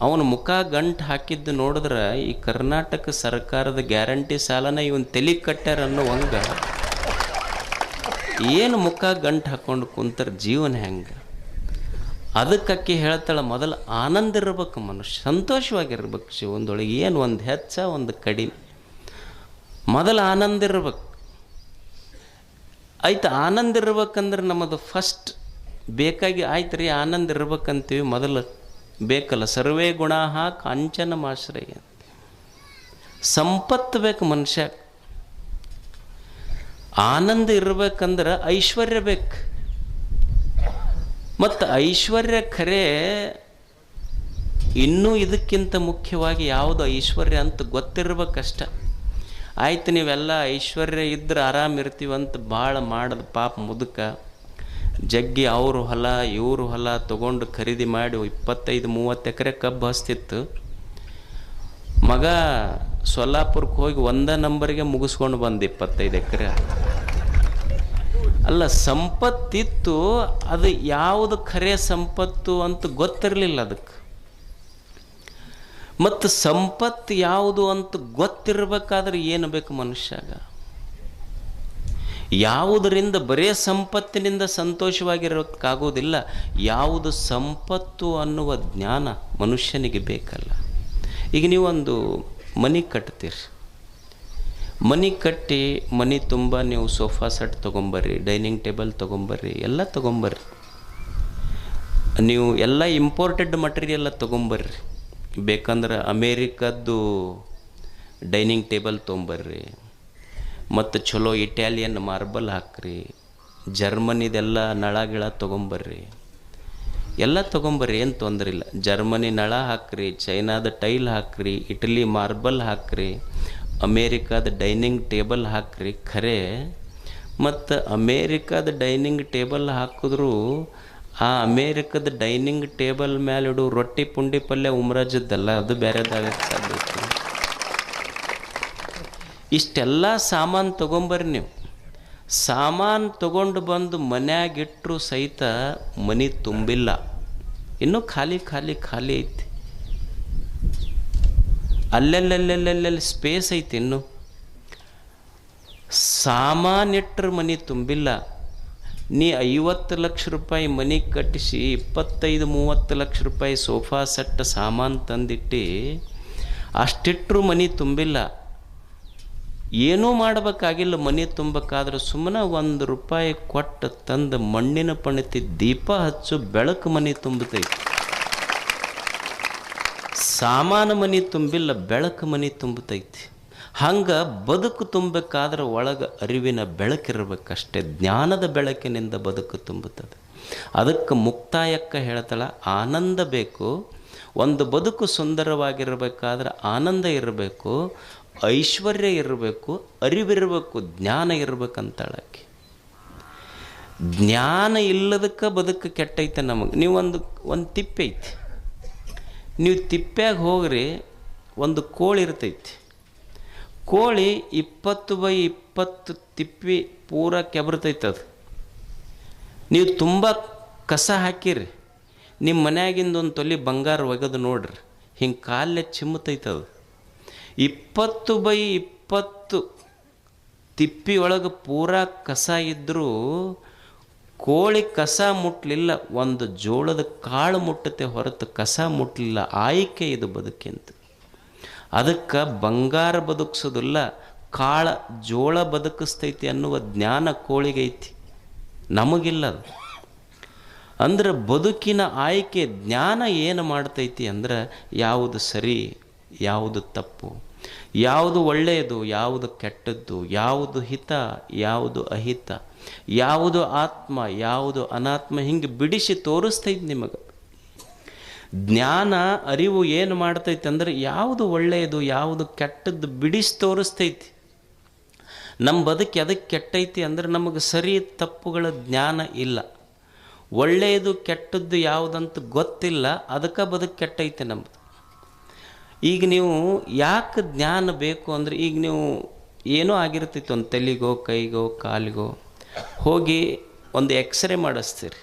Speaker 1: ಅವನು ಮುಖ ಗಂಟು ಹಾಕಿದ್ದು ನೋಡಿದ್ರೆ ಈ ಕರ್ನಾಟಕ ಸರ್ಕಾರದ ಗ್ಯಾರಂಟಿ ಸಾಲನ ಇವನು ತಲೆ ಕಟ್ಟ್ಯಾರ ಅನ್ನೋ ಹಂಗೆ ಏನು ಮುಖ ಗಂಟು ಹಾಕ್ಕೊಂಡು ಕುಂತಾರೆ ಜೀವನ ಹೆಂಗೆ? ಅದಕ್ಕೆ ಹೇಳ್ತಾಳೆ, ಮೊದಲು ಆನಂದ ಇರ್ಬೇಕು ಮನುಷ್ಯ, ಸಂತೋಷವಾಗಿರ್ಬೇಕು ಜೀವನದೊಳಗೆ. ಏನು ಒಂದು ಹೆಚ್ಚ ಒಂದು ಕಡಿಮೆ, ಮೊದಲು ಆನಂದ ಇರ್ಬೇಕು. ಆಯ್ತು, ಆನಂದ ಇರ್ಬೇಕಂದ್ರೆ ನಮ್ಮದು ಫಸ್ಟ್ ಬೇಕಾಗಿ ಆಯ್ತು ರೀ, ಆನಂದ ಇರ್ಬೇಕಂತೀವಿ. ಮೊದಲು ಬೇಕಲ್ಲ, ಸರ್ವೇ ಗುಣಾಃ ಕಾಂಚನಮಾಶ್ರಯ, ಸಂಪತ್ತು ಬೇಕು ಮನುಷ್ಯ. ಆನಂದ ಇರ್ಬೇಕಂದ್ರೆ ಐಶ್ವರ್ಯ ಬೇಕು. ಮತ್ತು ಐಶ್ವರ್ಯ ಖರೆ ಇನ್ನೂ ಇದಕ್ಕಿಂತ ಮುಖ್ಯವಾಗಿ ಯಾವುದು ಐಶ್ವರ್ಯ ಅಂತ ಗೊತ್ತಿರ್ಬೇಕಷ್ಟ. ಆಯ್ತು, ನೀವೆಲ್ಲ ಐಶ್ವರ್ಯ ಇದ್ರೆ ಆರಾಮಿರ್ತೀವಂತ ಭಾಳ ಮಾಡೋದು ಪಾಪ ಮುದುಕ. ಜಗ್ಗಿ ಅವರು ಹೊಲ ಇವರು ಹೊಲ ತೊಗೊಂಡು ಖರೀದಿ ಮಾಡಿ 25-30 ಎಕರೆ ಕಬ್ಬು ಹಸ್ತಿತ್ತು. ಮಗ ಸೊಲ್ಲಾಪುರಕ್ಕೆ ಹೋಗಿ 1 ನಂಬರ್ಗೆ ಮುಗಿಸ್ಕೊಂಡು ಬಂದು 25 ಎಕರೆ. ಅಲ್ಲ, ಸಂಪತ್ತಿತ್ತು, ಅದು ಯಾವುದು ಖರೆ ಸಂಪತ್ತು ಅಂತ ಗೊತ್ತಿರಲಿಲ್ಲ ಅದಕ್ಕೆ. ಮತ್ತು ಸಂಪತ್ತು ಯಾವುದು ಅಂತ ಗೊತ್ತಿರಬೇಕಾದ್ರೆ ಏನು ಬೇಕು ಮನುಷ್ಯಾಗ? ಯಾವುದರಿಂದ ಬರೇ ಸಂಪತ್ತಿನಿಂದ ಸಂತೋಷವಾಗಿರೋಕ್ಕಾಗೋದಿಲ್ಲ. ಯಾವುದು ಸಂಪತ್ತು ಅನ್ನುವ ಜ್ಞಾನ ಮನುಷ್ಯನಿಗೆ ಬೇಕಲ್ಲ. ಈಗ ನೀವೊಂದು ಮನೆ ಕಟ್ತೀರಿ, ಮನೆ ಕಟ್ಟಿ ಮನೆ ತುಂಬ ನೀವು ಸೋಫಾ ಸೆಟ್ ತೊಗೊಂಬರ್ರಿ, ಡೈನಿಂಗ್ ಟೇಬಲ್ ತೊಗೊಂಬರ್ರಿ, ಎಲ್ಲ ತೊಗೊಂಬರ್ರಿ. ನೀವು ಎಲ್ಲ ಇಂಪೋರ್ಟೆಡ್ ಮಟೀರಿಯಲ್ಲ ತೊಗೊಂಬರ್ರಿ. ಬೇಕಂದ್ರೆ ಅಮೇರಿಕದ್ದು ಡೈನಿಂಗ್ ಟೇಬಲ್ ತೊಗೊಂಬರ್ರಿ, ಮತ್ತು ಚಲೋ ಇಟ್ಯಾಲಿಯನ್ ಮಾರ್ಬಲ್ ಹಾಕ್ರಿ, ಜರ್ಮನಿದೆಲ್ಲ ನಳ ಗಿಳ ತೊಗೊಂಬರ್ರಿ, ಎಲ್ಲ ತೊಗೊಂಬರ್ರಿ, ಏನು ತೊಂದರೆ ಇಲ್ಲ. ಜರ್ಮನಿ ನಳ ಹಾಕ್ರಿ, ಚೈನಾದ ಟೈಲ್ ಹಾಕ್ರಿ, ಇಟಲಿ ಮಾರ್ಬಲ್ ಹಾಕ್ರಿ, ಅಮೇರಿಕಾದ ಡೈನಿಂಗ್ ಟೇಬಲ್ ಹಾಕ್ರಿ. ಖರೆ ಮತ್ತು ಅಮೇರಿಕಾದ ಡೈನಿಂಗ್ ಟೇಬಲ್ ಹಾಕಿದ್ರೂ ಆ ಅಮೇರಿಕದ ಡೈನಿಂಗ್ ಟೇಬಲ್ ಮೇಲೆ ಇಡು ರೊಟ್ಟಿ ಪುಂಡಿ ಪಲ್ಯ ಉಮ್ರಾಜದ್ದಲ್ಲ, ಅದು ಬೇರೆದಾಗಕ್ಕೆ ಸಾಧ್ಯ. ಇಷ್ಟೆಲ್ಲ ಸಾಮಾನು ತೊಗೊಂಬರ್ರಿ. ನೀವು ಸಾಮಾನು ತೊಗೊಂಡು ಬಂದು ಮನ್ಯಾಗಿಟ್ಟರು ಸಹಿತ ಮನೆ ತುಂಬಿಲ್ಲ, ಇನ್ನೂ ಖಾಲಿ ಖಾಲಿ ಖಾಲಿ ಐತಿ. ಅಲ್ಲೆಲ್ಲೆಲ್ಲೆಲ್ಲೆಲ್ಲಿ ಸ್ಪೇಸ್ ಐತಿ. ಇನ್ನು ಸಾಮಾನಿಟ್ಟರು ಮನೆ ತುಂಬಿಲ್ಲ. ನೀ 50 ಲಕ್ಷ ರೂಪಾಯಿ ಮನೆ ಕಟ್ಟಿಸಿ 25-30 ಲಕ್ಷ ರೂಪಾಯಿ ಸೋಫಾ ಸೆಟ್ ಸಾಮಾನು ತಂದಿಟ್ಟು ಅಷ್ಟಿಟ್ಟರು ಮನೆ ತುಂಬಿಲ್ಲ. ಏನೂ ಮಾಡಬೇಕಾಗಿಲ್ಲ ಮನೆ ತುಂಬಬೇಕಾದ್ರೆ. ಸುಮ್ಮನೆ ₹1 ಕೊಟ್ಟು ತಂದು ಮಣ್ಣಿನ ಪಣತಿ ದೀಪ ಹಚ್ಚು, ಬೆಳಕು ಮನೆ ತುಂಬತೈತಿ. ಸಾಮಾನು ಮನೆ ತುಂಬಿಲ್ಲ, ಬೆಳಕು ಮನೆ ತುಂಬತೈತಿ. ಹಂಗೆ ಬದುಕು ತುಂಬಬೇಕಾದ್ರೆ ಒಳಗೆ ಅರಿವಿನ ಬೆಳಕಿರ್ಬೇಕಷ್ಟೇ. ಜ್ಞಾನದ ಬೆಳಕಿನಿಂದ ಬದುಕು ತುಂಬುತ್ತದೆ. ಅದಕ್ಕೆ ಮುಕ್ತಾಯಕ್ಕೆ ಹೇಳ್ತಾಳೆ, ಆನಂದ ಬೇಕು. ಒಂದು ಬದುಕು ಸುಂದರವಾಗಿರಬೇಕಾದ್ರೆ ಆನಂದ ಇರಬೇಕು, ಐಶ್ವರ್ಯ ಇರಬೇಕು, ಅರಿವಿರಬೇಕು, ಜ್ಞಾನ ಇರಬೇಕಂತಾಳಕ್ಕೆ. ಜ್ಞಾನ ಇಲ್ಲದಕ್ಕೆ ಬದುಕು ಕೆಟ್ಟೈತೆ ನಮಗೆ. ನೀವು ಒಂದು ತಿಪ್ಪೆ ಐತಿ, ನೀವು ತಿಪ್ಪ್ಯಾಗ ಹೋಗ್ರಿ, ಒಂದು ಕೋಳಿ ಇರ್ತೈತಿ. ಕೋಳಿ 20x20 ತಿಪ್ಪಿ ಪೂರ ಕೆಬರ್ತೈತೆ. ಅದು ನೀವು ತುಂಬ ಕಸ ಹಾಕಿರಿ, ನಿಮ್ಮ ಮನ್ಯಾಗಿಂದ ಒಂದು ತೊಲಿ ಬಂಗಾರ ಒಗೆದು ನೋಡ್ರಿ, ಹಿಂಗೆ ಕಾಲೇ ಚಿಮ್ಮತೈತದು. 20x20 ತಿಪ್ಪಿಯೊಳಗೆ ಪೂರಾ ಕಸ ಇದ್ದರೂ ಕೋಳಿ ಕಸ ಮುಟ್ಟಲಿಲ್ಲ, ಒಂದು ಜೋಳದ ಕಾಳು ಮುಟ್ಟತೆ ಹೊರತು ಕಸ ಮುಟ್ಟಲಿಲ್ಲ. ಆಯ್ಕೆ ಇದು ಬದುಕಿಂತ. ಅದಕ್ಕೆ ಬಂಗಾರ ಬದುಕಿಸೋದಿಲ್ಲ, ಕಾಳ ಜೋಳ ಬದುಕಿಸ್ತೈತಿ ಅನ್ನುವ ಜ್ಞಾನ ಕೋಳಿಗೈತಿ, ನಮಗಿಲ್ಲ ಅದು. ಅಂದ್ರೆ ಬದುಕಿನ ಆಯ್ಕೆ ಜ್ಞಾನ ಏನು ಮಾಡ್ತೈತಿ ಅಂದ್ರೆ ಯಾವುದು ಸರಿ, ಯಾವುದು ತಪ್ಪು, ಯಾವುದು ಒಳ್ಳೆಯದು, ಯಾವುದು ಕೆಟ್ಟದ್ದು, ಯಾವುದು ಹಿತ, ಯಾವುದು ಅಹಿತ, ಯಾವುದು ಆತ್ಮ, ಯಾವುದು ಅನಾತ್ಮ, ಹಿಂಗೆ ಬಿಡಿಸಿ ತೋರಿಸ್ತೈತಿ ನಿಮಗೆ. ಜ್ಞಾನ ಅರಿವು ಏನು ಮಾಡ್ತೈತಿ ಅಂದ್ರೆ ಯಾವುದು ಒಳ್ಳೆಯದು, ಯಾವುದು ಕೆಟ್ಟದ್ದು ಬಿಡಿಸಿ ತೋರಿಸ್ತೈತಿ. ನಮ್ಮ ಬದುಕು ಅದಕ್ಕೆ ಕೆಟ್ಟೈತಿ ಅಂದ್ರೆ ನಮಗೆ ಸರಿ ತಪ್ಪುಗಳ ಜ್ಞಾನ ಇಲ್ಲ. ಒಳ್ಳೆಯದು ಕೆಟ್ಟದ್ದು ಯಾವುದಂತ ಗೊತ್ತಿಲ್ಲ, ಅದಕ್ಕೆ ಬದುಕು ಕೆಟ್ಟೈತೆ ನಮ್ಮದು. ಈಗ ನೀವು ಯಾಕೆ ಜ್ಞಾನ ಬೇಕು ಅಂದರೆ, ಈಗ ನೀವು ಏನೋ ಆಗಿರ್ತೈತಿ, ಒಂದು ತಲೆಗೋ ಕೈಗೋ ಕಾಲಿಗೋ ಹೋಗಿ ಒಂದು ಎಕ್ಸ್ರೇ ಮಾಡಿಸ್ತೀರಿ,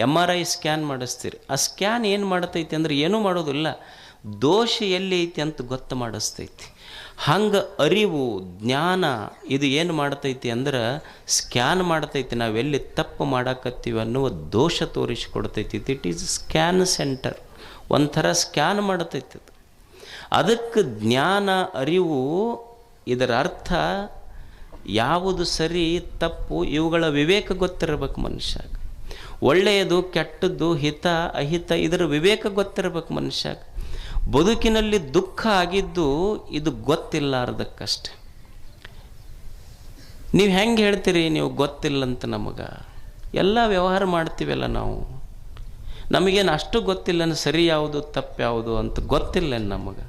Speaker 1: MRI ಸ್ಕ್ಯಾನ್ ಮಾಡಿಸ್ತೀರಿ. ಆ ಸ್ಕ್ಯಾನ್ ಏನು ಮಾಡ್ತೈತಿ ಅಂದರೆ ಏನೂ ಮಾಡೋದಿಲ್ಲ, ದೋಷ ಎಲ್ಲಿ ಐತಿ ಅಂತ ಗೊತ್ತು ಮಾಡಿಸ್ತೈತಿ. ಹಂಗೆ ಅರಿವು ಜ್ಞಾನ ಇದು ಏನು ಮಾಡ್ತೈತಿ ಅಂದ್ರೆ ಸ್ಕ್ಯಾನ್ ಮಾಡ್ತೈತಿ, ನಾವೆಲ್ಲಿ ತಪ್ಪು ಮಾಡಾಕತ್ತೀವಿ ಅನ್ನುವ ದೋಷ ತೋರಿಸಿಕೊಡ್ತೈತಿ. ಇಟ್ ಈಸ್ ಸ್ಕ್ಯಾನ್ ಸೆಂಟರ್, ಒಂಥರ ಸ್ಕ್ಯಾನ್ ಮಾಡ್ತೈತಿ. ಅದಕ್ಕೆ ಜ್ಞಾನ ಅರಿವು, ಇದರ ಅರ್ಥ ಯಾವುದು ಸರಿ ತಪ್ಪು ಇವುಗಳ ವಿವೇಕ ಗೊತ್ತಿರಬೇಕು ಮನುಷ್ಯಾಗ. ಒಳ್ಳೆಯದು ಕೆಟ್ಟದ್ದು ಹಿತ ಅಹಿತ ಇದರ ವಿವೇಕ ಗೊತ್ತಿರಬೇಕು ಮನುಷ್ಯಾಗ. ಬದುಕಿನಲ್ಲಿ ದುಃಖ ಆಗಿದ್ದು ಇದು ಗೊತ್ತಿಲ್ಲಾರ್ದಕ್ಕಷ್ಟೆ. ನೀವು ಹೆಂಗೆ ಹೇಳ್ತೀರಿ ನೀವು ಗೊತ್ತಿಲ್ಲಂತ? ನಮಗೆ ಎಲ್ಲ ವ್ಯವಹಾರ ಮಾಡ್ತೀವಲ್ಲ ನಾವು, ನಮಗೇನು ಅಷ್ಟು ಗೊತ್ತಿಲ್ಲ ಸರಿ ಯಾವುದು ತಪ್ಪು ಯಾವುದು ಅಂತ ಗೊತ್ತಿಲ್ಲ ನಮಗೆ.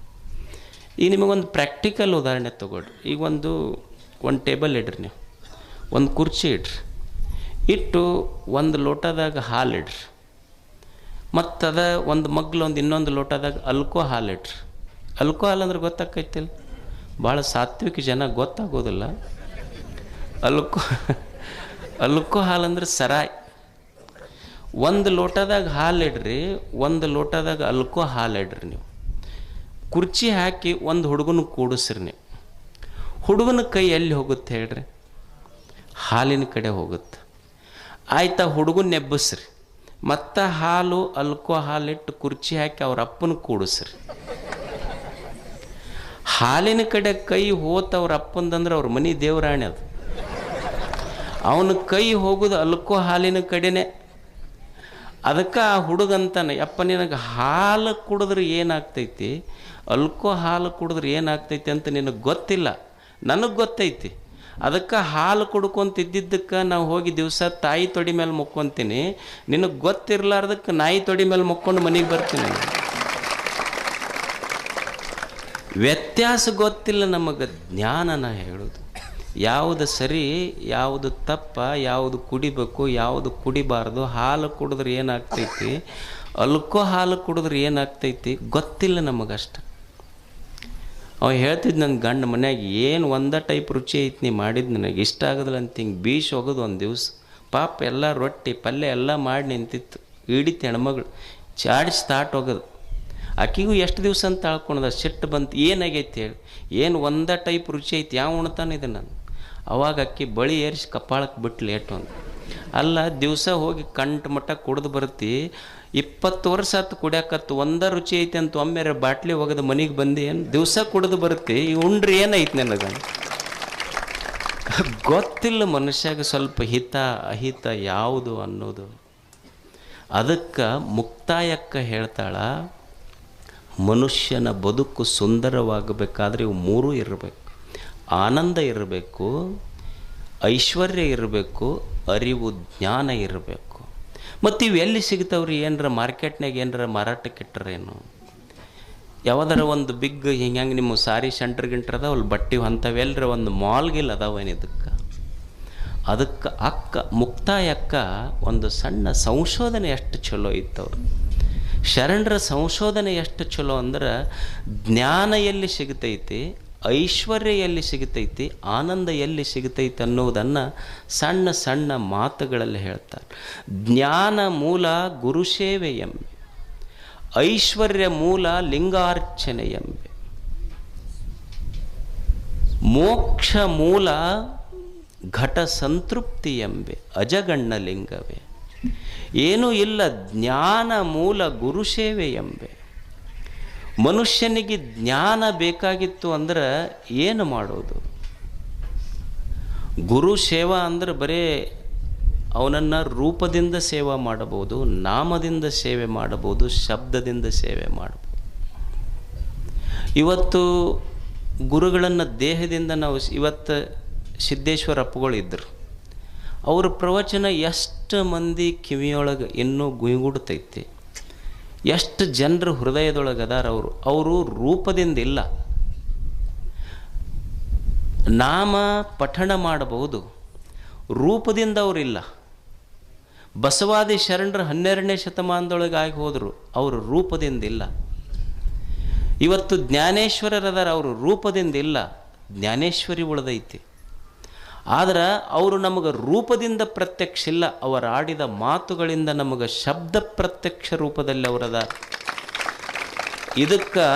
Speaker 1: ಈಗ ನಿಮಗೊಂದು ಪ್ರಾಕ್ಟಿಕಲ್ ಉದಾಹರಣೆ ತೊಗೊಳ್ರಿ. ಈಗ ಒಂದು ಟೇಬಲ್ ಇಡ್ರಿ, ನೀವು ಒಂದು ಕುರ್ಚಿ ಇಡ್ರಿ, ಇಟ್ಟು ಒಂದು ಲೋಟದಾಗ ಹಾಲು ಇಡ್ರಿ, ಮತ್ತು ಅದ ಒಂದು ಮಗ್ಲು ಇನ್ನೊಂದು ಲೋಟದಾಗ ಅಲ್ಕೋ ಹಾಲು ಇಡ್ರಿ. ಅಲ್ಕೋ ಹಾಲು ಅಂದ್ರೆ ಗೊತ್ತಾಕೈತಿಲ್ಲ, ಭಾಳ ಸಾತ್ವಿಕ ಜನ ಗೊತ್ತಾಗೋದಿಲ್ಲ. ಅಲ್ಕೋ ಹಾಲು ಅಂದ್ರೆ ಸರಾಯಿ. ಒಂದು ಲೋಟದಾಗ ಹಾಲು ಇಡ್ರಿ, ಒಂದು ಲೋಟದಾಗ ಅಲ್ಕೋ ಹಾಲು ಇಡ್ರಿ. ನೀವು ಕುರ್ಚಿ ಹಾಕಿ ಒಂದು ಹುಡುಗನ ಕೂಡಿಸ್ರಿ. ನೀವು ಹುಡುಗನ ಕೈ ಎಲ್ಲಿ ಹೋಗುತ್ತೆ ಹೇಳ್ರಿ? ಹಾಲಿನ ಕಡೆ ಹೋಗುತ್ತೆ. ಆಯ್ತಾ, ಹುಡುಗನ ನೆಬ್ಬಸ್ರಿ, ಮತ್ತು ಹಾಲು ಅಲ್ಕೋ ಹಾಲಿಟ್ಟು ಕುರ್ಚಿ ಹಾಕಿ ಅವ್ರ ಅಪ್ಪನ ಕೂಡಿಸ್ರಿ. ಹಾಲಿನ ಕಡೆ ಕೈ ಹೋತ ಅವ್ರ ಅಪ್ಪಂದಂದ್ರೆ ಅವ್ರ ಮನೆ ದೇವರಾಣೆ ಅದು. ಅವನ ಕೈ ಹೋಗೋದು ಅಲ್ಕೋ ಹಾಲಿನ ಕಡೆನೇ. ಅದಕ್ಕೆ ಆ ಹುಡುಗಂತಾನೆ, ಯಪ್ಪ ನಿನಗೆ ಹಾಲು ಕುಡಿದ್ರೆ ಏನಾಗ್ತೈತಿ, ಅಲ್ಕೋ ಹಾಲು ಕುಡಿದ್ರೆ ಏನಾಗ್ತೈತಿ ಅಂತ ನಿನಗೆ ಗೊತ್ತಿಲ್ಲ, ನನಗೆ ಗೊತ್ತೈತಿ. ಅದಕ್ಕೆ ಹಾಲು ಕುಡ್ಕೊಂತಿದ್ದಕ್ಕೆ ನಾವು ಹೋಗಿ ದಿವಸ ತಾಯಿ ತೊಡಿ ಮೇಲೆ ಮುಕ್ಕೊತೀನಿ. ನಿನಗೆ ಗೊತ್ತಿರಲಾರ್ದಕ್ಕೆ ನಾಯಿ ತೊಡಿ ಮೇಲೆ ಮುಕ್ಕೊಂಡು ಮನೆಗೆ ಬರ್ತೀನಿ. ವ್ಯತ್ಯಾಸ ಗೊತ್ತಿಲ್ಲ ನಮಗೆ. ಜ್ಞಾನನ ಹೇಳೋದು ಯಾವುದು ಸರಿ ಯಾವುದು ತಪ್ಪ, ಯಾವುದು ಕುಡಿಬೇಕು ಯಾವುದು ಕುಡಿಬಾರ್ದು, ಹಾಲು ಕುಡಿದ್ರೆ ಏನಾಗ್ತೈತಿ, ಅಲ್ಕೋ ಹಾಲು ಕುಡಿದ್ರೆ ಏನಾಗ್ತೈತಿ ಗೊತ್ತಿಲ್ಲ ನಮಗಷ್ಟು. ಅವ ಹೇಳ್ತಿದ್ದು ನನ್ನ ಗಂಡ ಮನ್ಯಾಗ, ಏನು ಒಂದೇ ಟೈಪ್ ರುಚಿ ಐತಿ ನೀ ಮಾಡಿದ್ದು ನನಗೆ ಇಷ್ಟ ಆಗೋದಿಲ್ಲ ಅಂತ ಹಿಂಗೆ ಬೀಸ್ ಹೋಗೋದು. ಒಂದು ದಿವಸ ಪಾಪ ಎಲ್ಲ ರೊಟ್ಟಿ ಪಲ್ಯ ಎಲ್ಲ ಮಾಡಿ ನಿಂತಿತ್ತು, ಹಿಡಿತು ಹೆಣ್ಮಗಳು ಚಾಡಿಸಿ ತಾಟ್ ಹೋಗೋದು. ಆಕಿಗೂ ಎಷ್ಟು ದಿವಸ ಅಂತ ತಾಳ್ಕೊಂಡದ, ಸಿಟ್ಟು ಬಂತು. ಏನಾಗೈತಿ ಹೇಳಿ, ಏನು ಒಂದೇ ಟೈಪ್ ರುಚಿ ಐತಿ, ಯಾವ ಉಣ್ತಾನೆ ಇದೆ ನಾನು. ಅವಾಗ ಅಕ್ಕಿ ಬಳಿ ಏರಿಸಿ ಕಪಾಳಕ್ಕೆ ಬಿಟ್ಟು ಲೇಟು ಅಂತ. ಅಲ್ಲ, ದಿವಸ ಹೋಗಿ ಕಂಠ ಮಟ್ಟ ಕುಡ್ದು ಬರ್ತಿ, 20 ವರ್ಷ ಆತು ಕುಡಿಯಾಕತ್ತು, ಒಂದೇ ರುಚಿ ಐತಿ ಅಂತ ಒಮ್ಮೆ ಬಾಟ್ಲಿ ಹೋಗೋದು ಮನೆಗೆ ಬಂದು ಏನು ದಿವಸ ಕುಡಿದು ಬರ್ತಿ, ಈ ಉಂಡ್ರಿ ಏನೈತಿ ನನಗೆ ಗೊತ್ತಿಲ್ಲ. ಮನುಷ್ಯಾಗ ಸ್ವಲ್ಪ ಹಿತ ಅಹಿತ ಯಾವುದು ಅನ್ನೋದು. ಅದಕ್ಕೆ ಮುಕ್ತಾಯಕ್ಕ ಹೇಳ್ತಾಳ, ಮನುಷ್ಯನ ಬದುಕು ಸುಂದರವಾಗಬೇಕಾದ್ರೆ ಇವು ಮೂರೂ ಇರಬೇಕು. ಆನಂದ ಇರಬೇಕು, ಐಶ್ವರ್ಯ ಇರಬೇಕು, ಅರಿವು ಜ್ಞಾನ ಇರಬೇಕು. ಮತ್ತು ಇವು ಎಲ್ಲಿ ಸಿಗ್ತಾವ್ರಿ? ಏನರ ಮಾರ್ಕೆಟ್ನಾಗ ಏನರ ಮಾರಾಟಕ್ಕೆ ಇಟ್ಟರೇನು? ಯಾವುದರ ಒಂದು ಬಿಗ್ ಹಿಂಗೆ ನಿಮ್ಮ ಸಾರಿ ಸೆಂಟ್ರ್ ಗಿಂಟ್ರ್ ಅದಾವಲ್ಲಿ ಬಟ್ಟೆ ಅಂಥವೆಲ್ಲರ ಒಂದು ಮಾಲ್ಗಿಲ್ಲ ಅದಾವೇನು ಇದಕ್ಕೆ? ಅದಕ್ಕೆ ಮುಕ್ತಾಯಕ್ಕ ಒಂದು ಸಣ್ಣ ಸಂಶೋಧನೆ ಎಷ್ಟು ಚಲೋ ಇತ್ತವ್ರು. ಶರಣರ ಸಂಶೋಧನೆ ಎಷ್ಟು ಚಲೋ ಅಂದ್ರೆ ಜ್ಞಾನ ಎಲ್ಲಿ ಸಿಗ್ತೈತಿ, ಐಶ್ವರ್ಯ ಎಲ್ಲಿ ಸಿಗುತ್ತೈತಿ, ಆನಂದ ಎಲ್ಲಿ ಸಿಗುತ್ತೈತಿ ಅನ್ನೋದನ್ನು ಸಣ್ಣ ಸಣ್ಣ ಮಾತುಗಳಲ್ಲಿ ಹೇಳ್ತಾರೆ. ಜ್ಞಾನ ಮೂಲ ಗುರುಸೇವೆ ಎಂಬೆ, ಐಶ್ವರ್ಯ ಮೂಲ ಲಿಂಗಾರ್ಚನೆ ಎಂಬೆ, ಮೋಕ್ಷ ಮೂಲ ಘಟ ಸಂತೃಪ್ತಿ ಎಂಬೆ, ಅಜಗಣ್ಣ ಲಿಂಗವೇ. ಏನೂ ಇಲ್ಲ, ಜ್ಞಾನ ಮೂಲ ಗುರುಸೇವೆ ಎಂಬೆ. ಮನುಷ್ಯನಿಗೆ ಜ್ಞಾನ ಬೇಕಾಗಿತ್ತು ಅಂದ್ರೆ ಏನು ಮಾಡೋದು? ಗುರು ಸೇವಾ ಅಂದ್ರೆ ಬರೇ ಅವನನ್ನು ರೂಪದಿಂದ ಸೇವಾ ಮಾಡಬಹುದು, ನಾಮದಿಂದ ಸೇವೆ ಮಾಡಬಹುದು, ಶಬ್ದದಿಂದ ಸೇವೆ ಮಾಡಬಹುದು. ಇವತ್ತು ಗುರುಗಳನ್ನು ದೇಹದಿಂದ ನಾವು ಇವತ್ತು ಸಿದ್ದೇಶ್ವರ ಅಪ್ಪಗಳಿದ್ದರು, ಅವ್ರ ಪ್ರವಚನ ಎಷ್ಟು ಮಂದಿ ಕಿವಿಯೊಳಗೆ ಇನ್ನೂ ಗುಯ್ಗುಡ್ತೈತಿ, ಎಷ್ಟು ಜನರ ಹೃದಯದೊಳಗೆ ಅದಾರ. ಅವರು ರೂಪದಿಂದ ಇಲ್ಲ, ನಾಮ ಪಠಣ ಮಾಡಬಹುದು, ರೂಪದಿಂದ ಅವರಿಲ್ಲ. ಬಸವಾದಿ ಶರಣರು 12ನೇ ಶತಮಾನದೊಳಗೆ ಆಗಿ ಹೋದರು, ಅವರು ರೂಪದಿಂದ ಇಲ್ಲ. ಇವತ್ತು ಜ್ಞಾನೇಶ್ವರರದಾರ, ಅವರು ರೂಪದಿಂದ ಇಲ್ಲ, ಜ್ಞಾನೇಶ್ವರಿ ಉಳಿದೈತಿ. ಆದ್ರೆ ಅವರು ನಮಗೆ ರೂಪದಿಂದ ಪ್ರತ್ಯಕ್ಷ ಇಲ್ಲ, ಅವರು ಆಡಿದ ಮಾತುಗಳಿಂದ ನಮಗೆ ಶಬ್ದ ಪ್ರತ್ಯಕ್ಷ ರೂಪದಲ್ಲಿ ಅವರದಾರ. ಇದಕ್ಕೆ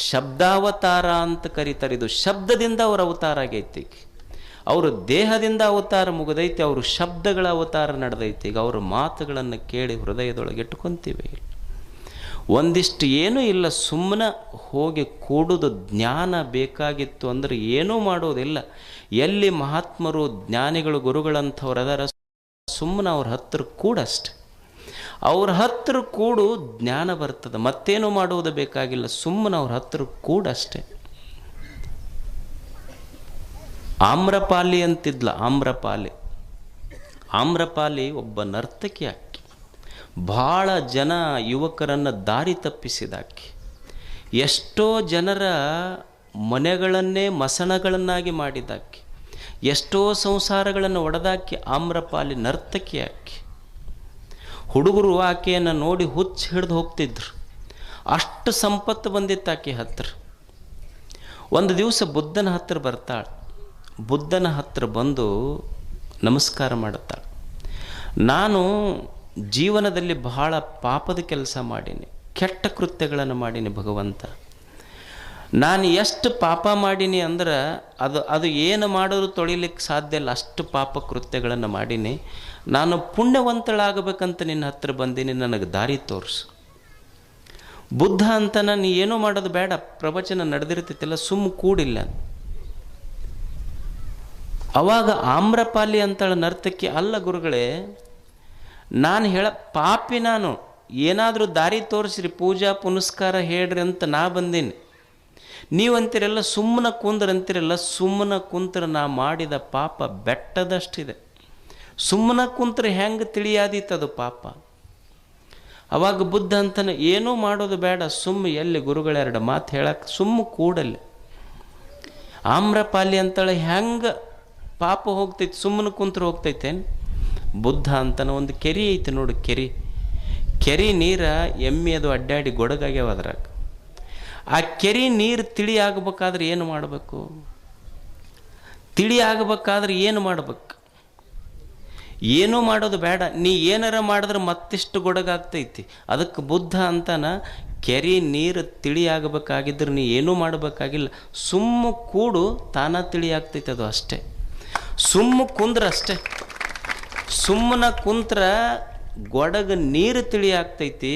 Speaker 1: ಶಬ್ದಾವತಾರ ಅಂತ ಕರೀತಾರೆ. ಇದು ಶಬ್ದದಿಂದ ಅವರ ಅವತಾರ ಆಗೈತಿ. ಅವರು ದೇಹದಿಂದ ಅವತಾರ ಮುಗಿದೈತಿ, ಅವರು ಶಬ್ದಗಳ ಅವತಾರ ನಡೆದೈತಿ. ಈಗ ಅವ್ರ ಮಾತುಗಳನ್ನು ಕೇಳಿ ಹೃದಯದೊಳಗೆ ಇಟ್ಕೊತೀವಿ. ಒಂದಿಷ್ಟು ಏನೂ ಇಲ್ಲ, ಸುಮ್ಮನೆ ಹೋಗಿ ಕೂಡುದು. ಜ್ಞಾನ ಬೇಕಾಗಿತ್ತು ಅಂದರೆ ಏನೂ ಮಾಡೋದಿಲ್ಲ. ಎಲ್ಲಿ ಮಹಾತ್ಮರು ಜ್ಞಾನಿಗಳು ಗುರುಗಳಂಥವ್ರು ಅದರ, ಸುಮ್ಮನೆ ಅವ್ರ ಹತ್ರ ಕೂಡಷ್ಟೆ. ಅವ್ರ ಹತ್ರ ಕೂಡು, ಜ್ಞಾನ ಬರ್ತದೆ. ಮತ್ತೇನು ಮಾಡುವುದು ಬೇಕಾಗಿಲ್ಲ, ಸುಮ್ಮನೆ ಅವ್ರ ಹತ್ರ ಕೂಡಷ್ಟೆ. ಆಮ್ರಪಾಲಿ ಅಂತಿದ್ಲ, ಆಮ್ರಪಾಲಿ ಒಬ್ಬ ನರ್ತಕಿ ಆಕೆ. ಭಾಳ ಜನ ಯುವಕರನ್ನು ದಾರಿ ತಪ್ಪಿಸಿದಾಕಿ. ಎಷ್ಟೋ ಜನರ ಮನೆಗಳನ್ನೇ ಮಸಣಗಳನ್ನಾಗಿ ಮಾಡಿದಾಕಿ. ಎಷ್ಟೋ ಸಂಸಾರಗಳನ್ನು ಒಡೆದಾಕಿ ಆಮ್ರಪಾಲಿ ನರ್ತಕಿ ಆಕಿ. ಹುಡುಗರು ಆಕೆಯನ್ನು ನೋಡಿ ಹುಚ್ಚು ಹಿಡಿದು ಹೋಗ್ತಿದ್ರು, ಅಷ್ಟು ಸಂಪತ್ತು ಬಂದಿತ್ತು ಆಕೆ ಹತ್ರ. ಒಂದು ದಿವಸ ಬುದ್ಧನ ಹತ್ರ ಬರ್ತಾಳೆ. ಬುದ್ಧನ ಹತ್ರ ಬಂದು ನಮಸ್ಕಾರ ಮಾಡುತ್ತಾಳೆ. ನಾನು ಜೀವನದಲ್ಲಿ ಬಹಳ ಪಾಪದ ಕೆಲಸ ಮಾಡೀನಿ, ಕೆಟ್ಟ ಕೃತ್ಯಗಳನ್ನು ಮಾಡೀನಿ ಭಗವಂತ. ನಾನು ಎಷ್ಟು ಪಾಪ ಮಾಡೀನಿ ಅಂದ್ರೆ ಅದು ಏನು ಮಾಡೋದು ತೊಳಿಲಿಕ್ಕೆ ಸಾಧ್ಯ ಇಲ್ಲ, ಅಷ್ಟು ಪಾಪ ಕೃತ್ಯಗಳನ್ನು ಮಾಡೀನಿ. ನಾನು ಪುಣ್ಯವಂತಳಾಗಬೇಕಂತ ನಿನ್ನ ಹತ್ರ ಬಂದೀನಿ, ನನಗೆ ದಾರಿ ತೋರಿಸು. ಬುದ್ಧ ಅಂತಾನ, ನೀ ಏನೂ ಮಾಡೋದು ಬೇಡ, ಪ್ರವಚನ ನಡೆದಿರ್ತೈತಿಲ್ಲ, ಸುಮ್ಮ ಕೂಡಿಲ್ಲ. ಅವಾಗ ಆಮ್ರಪಾಲಿ ಅಂತಾಳ ನರ್ತಕಿ, ಅಲ್ಲ ಗುರುಗಳೇ, ನಾನು ಪಾಪಿ, ನಾನು ಏನಾದರೂ ದಾರಿ ತೋರಿಸ್ರಿ, ಪೂಜಾ ಪುನಸ್ಕಾರ ಹೇಳ್ರಿ ಅಂತ ನಾ ಬಂದೀನಿ. ನೀವಂತೀರಲ್ಲ ಸುಮ್ಮನೆ ಕುಂದ್ರಂತೀರಲ್ಲ, ಸುಮ್ಮನೆ ಕುಂತ್ರೆ ನಾ ಮಾಡಿದ ಪಾಪ ಬೆಟ್ಟದಷ್ಟಿದೆ. ಸುಮ್ಮನೆ ಕುಂತ್ರೆ ಹೆಂಗೆ ತಿಳಿಯಾದೀತದು ಪಾಪ. ಅವಾಗ ಬುದ್ಧ ಅಂತಾನೆ, ಏನೂ ಮಾಡೋದು ಬೇಡ, ಸುಮ್ಮ ಎಲ್ಲಿ ಗುರುಗಳೆರಡು ಮಾತು ಹೇಳಕ್ಕೆ ಸುಮ್ಮ ಕೂಡಲ್ಲಿ. ಆಮ್ರಪಾಲಿ ಅಂತಾಳೆ, ಹೆಂಗೆ ಪಾಪ ಹೋಗ್ತೈತಿ, ಸುಮ್ಮನೆ ಕುಂತ್ರೆ ಹೋಗ್ತೈತೇನು? ಬುದ್ಧ ಅಂತಾನೆ, ಒಂದು ಕೆರೆ ಐತಿ ನೋಡಿ, ಕೆರೆ ನೀರ ಎಮ್ಮೆ ಅದು ಅಡ್ಡಾಡಿ ಗೊಡಗಾಗ್ಯಾವ ಅದ್ರಾಗ. ಆ ಕೆರೆ ನೀರು ತಿಳಿ ಆಗಬೇಕಾದ್ರೆ ಏನು ಮಾಡಬೇಕು? ತಿಳಿ ಆಗಬೇಕಾದ್ರೆ ಏನು ಮಾಡ್ಬೇಕು? ಏನೂ ಮಾಡೋದು ಬೇಡ, ನೀ ಏನಾರ ಮಾಡಿದ್ರೆ ಮತ್ತಿಷ್ಟು ಗೊಡಗಾಗ್ತೈತಿ. ಅದಕ್ಕೆ ಬುದ್ಧ ಅಂತಾನ, ಕೆರೆ ನೀರು ತಿಳಿ ಆಗಬೇಕಾಗಿದ್ರೆ ನೀ ಏನೂ ಮಾಡಬೇಕಾಗಿಲ್ಲ, ಸುಮ್ಮ ಕೂಡು, ತಾನ ತಿಳಿ ಆಗ್ತೈತಿ. ಅದು ಅಷ್ಟೇ, ಸುಮ್ಮ ಕುಂದ್ರ ಅಷ್ಟೇ. ಸುಮ್ಮನೆ ಕುಂತ್ರ ಗೊಡಗ ನೀರು ತಿಳಿ ಆಗ್ತೈತಿ.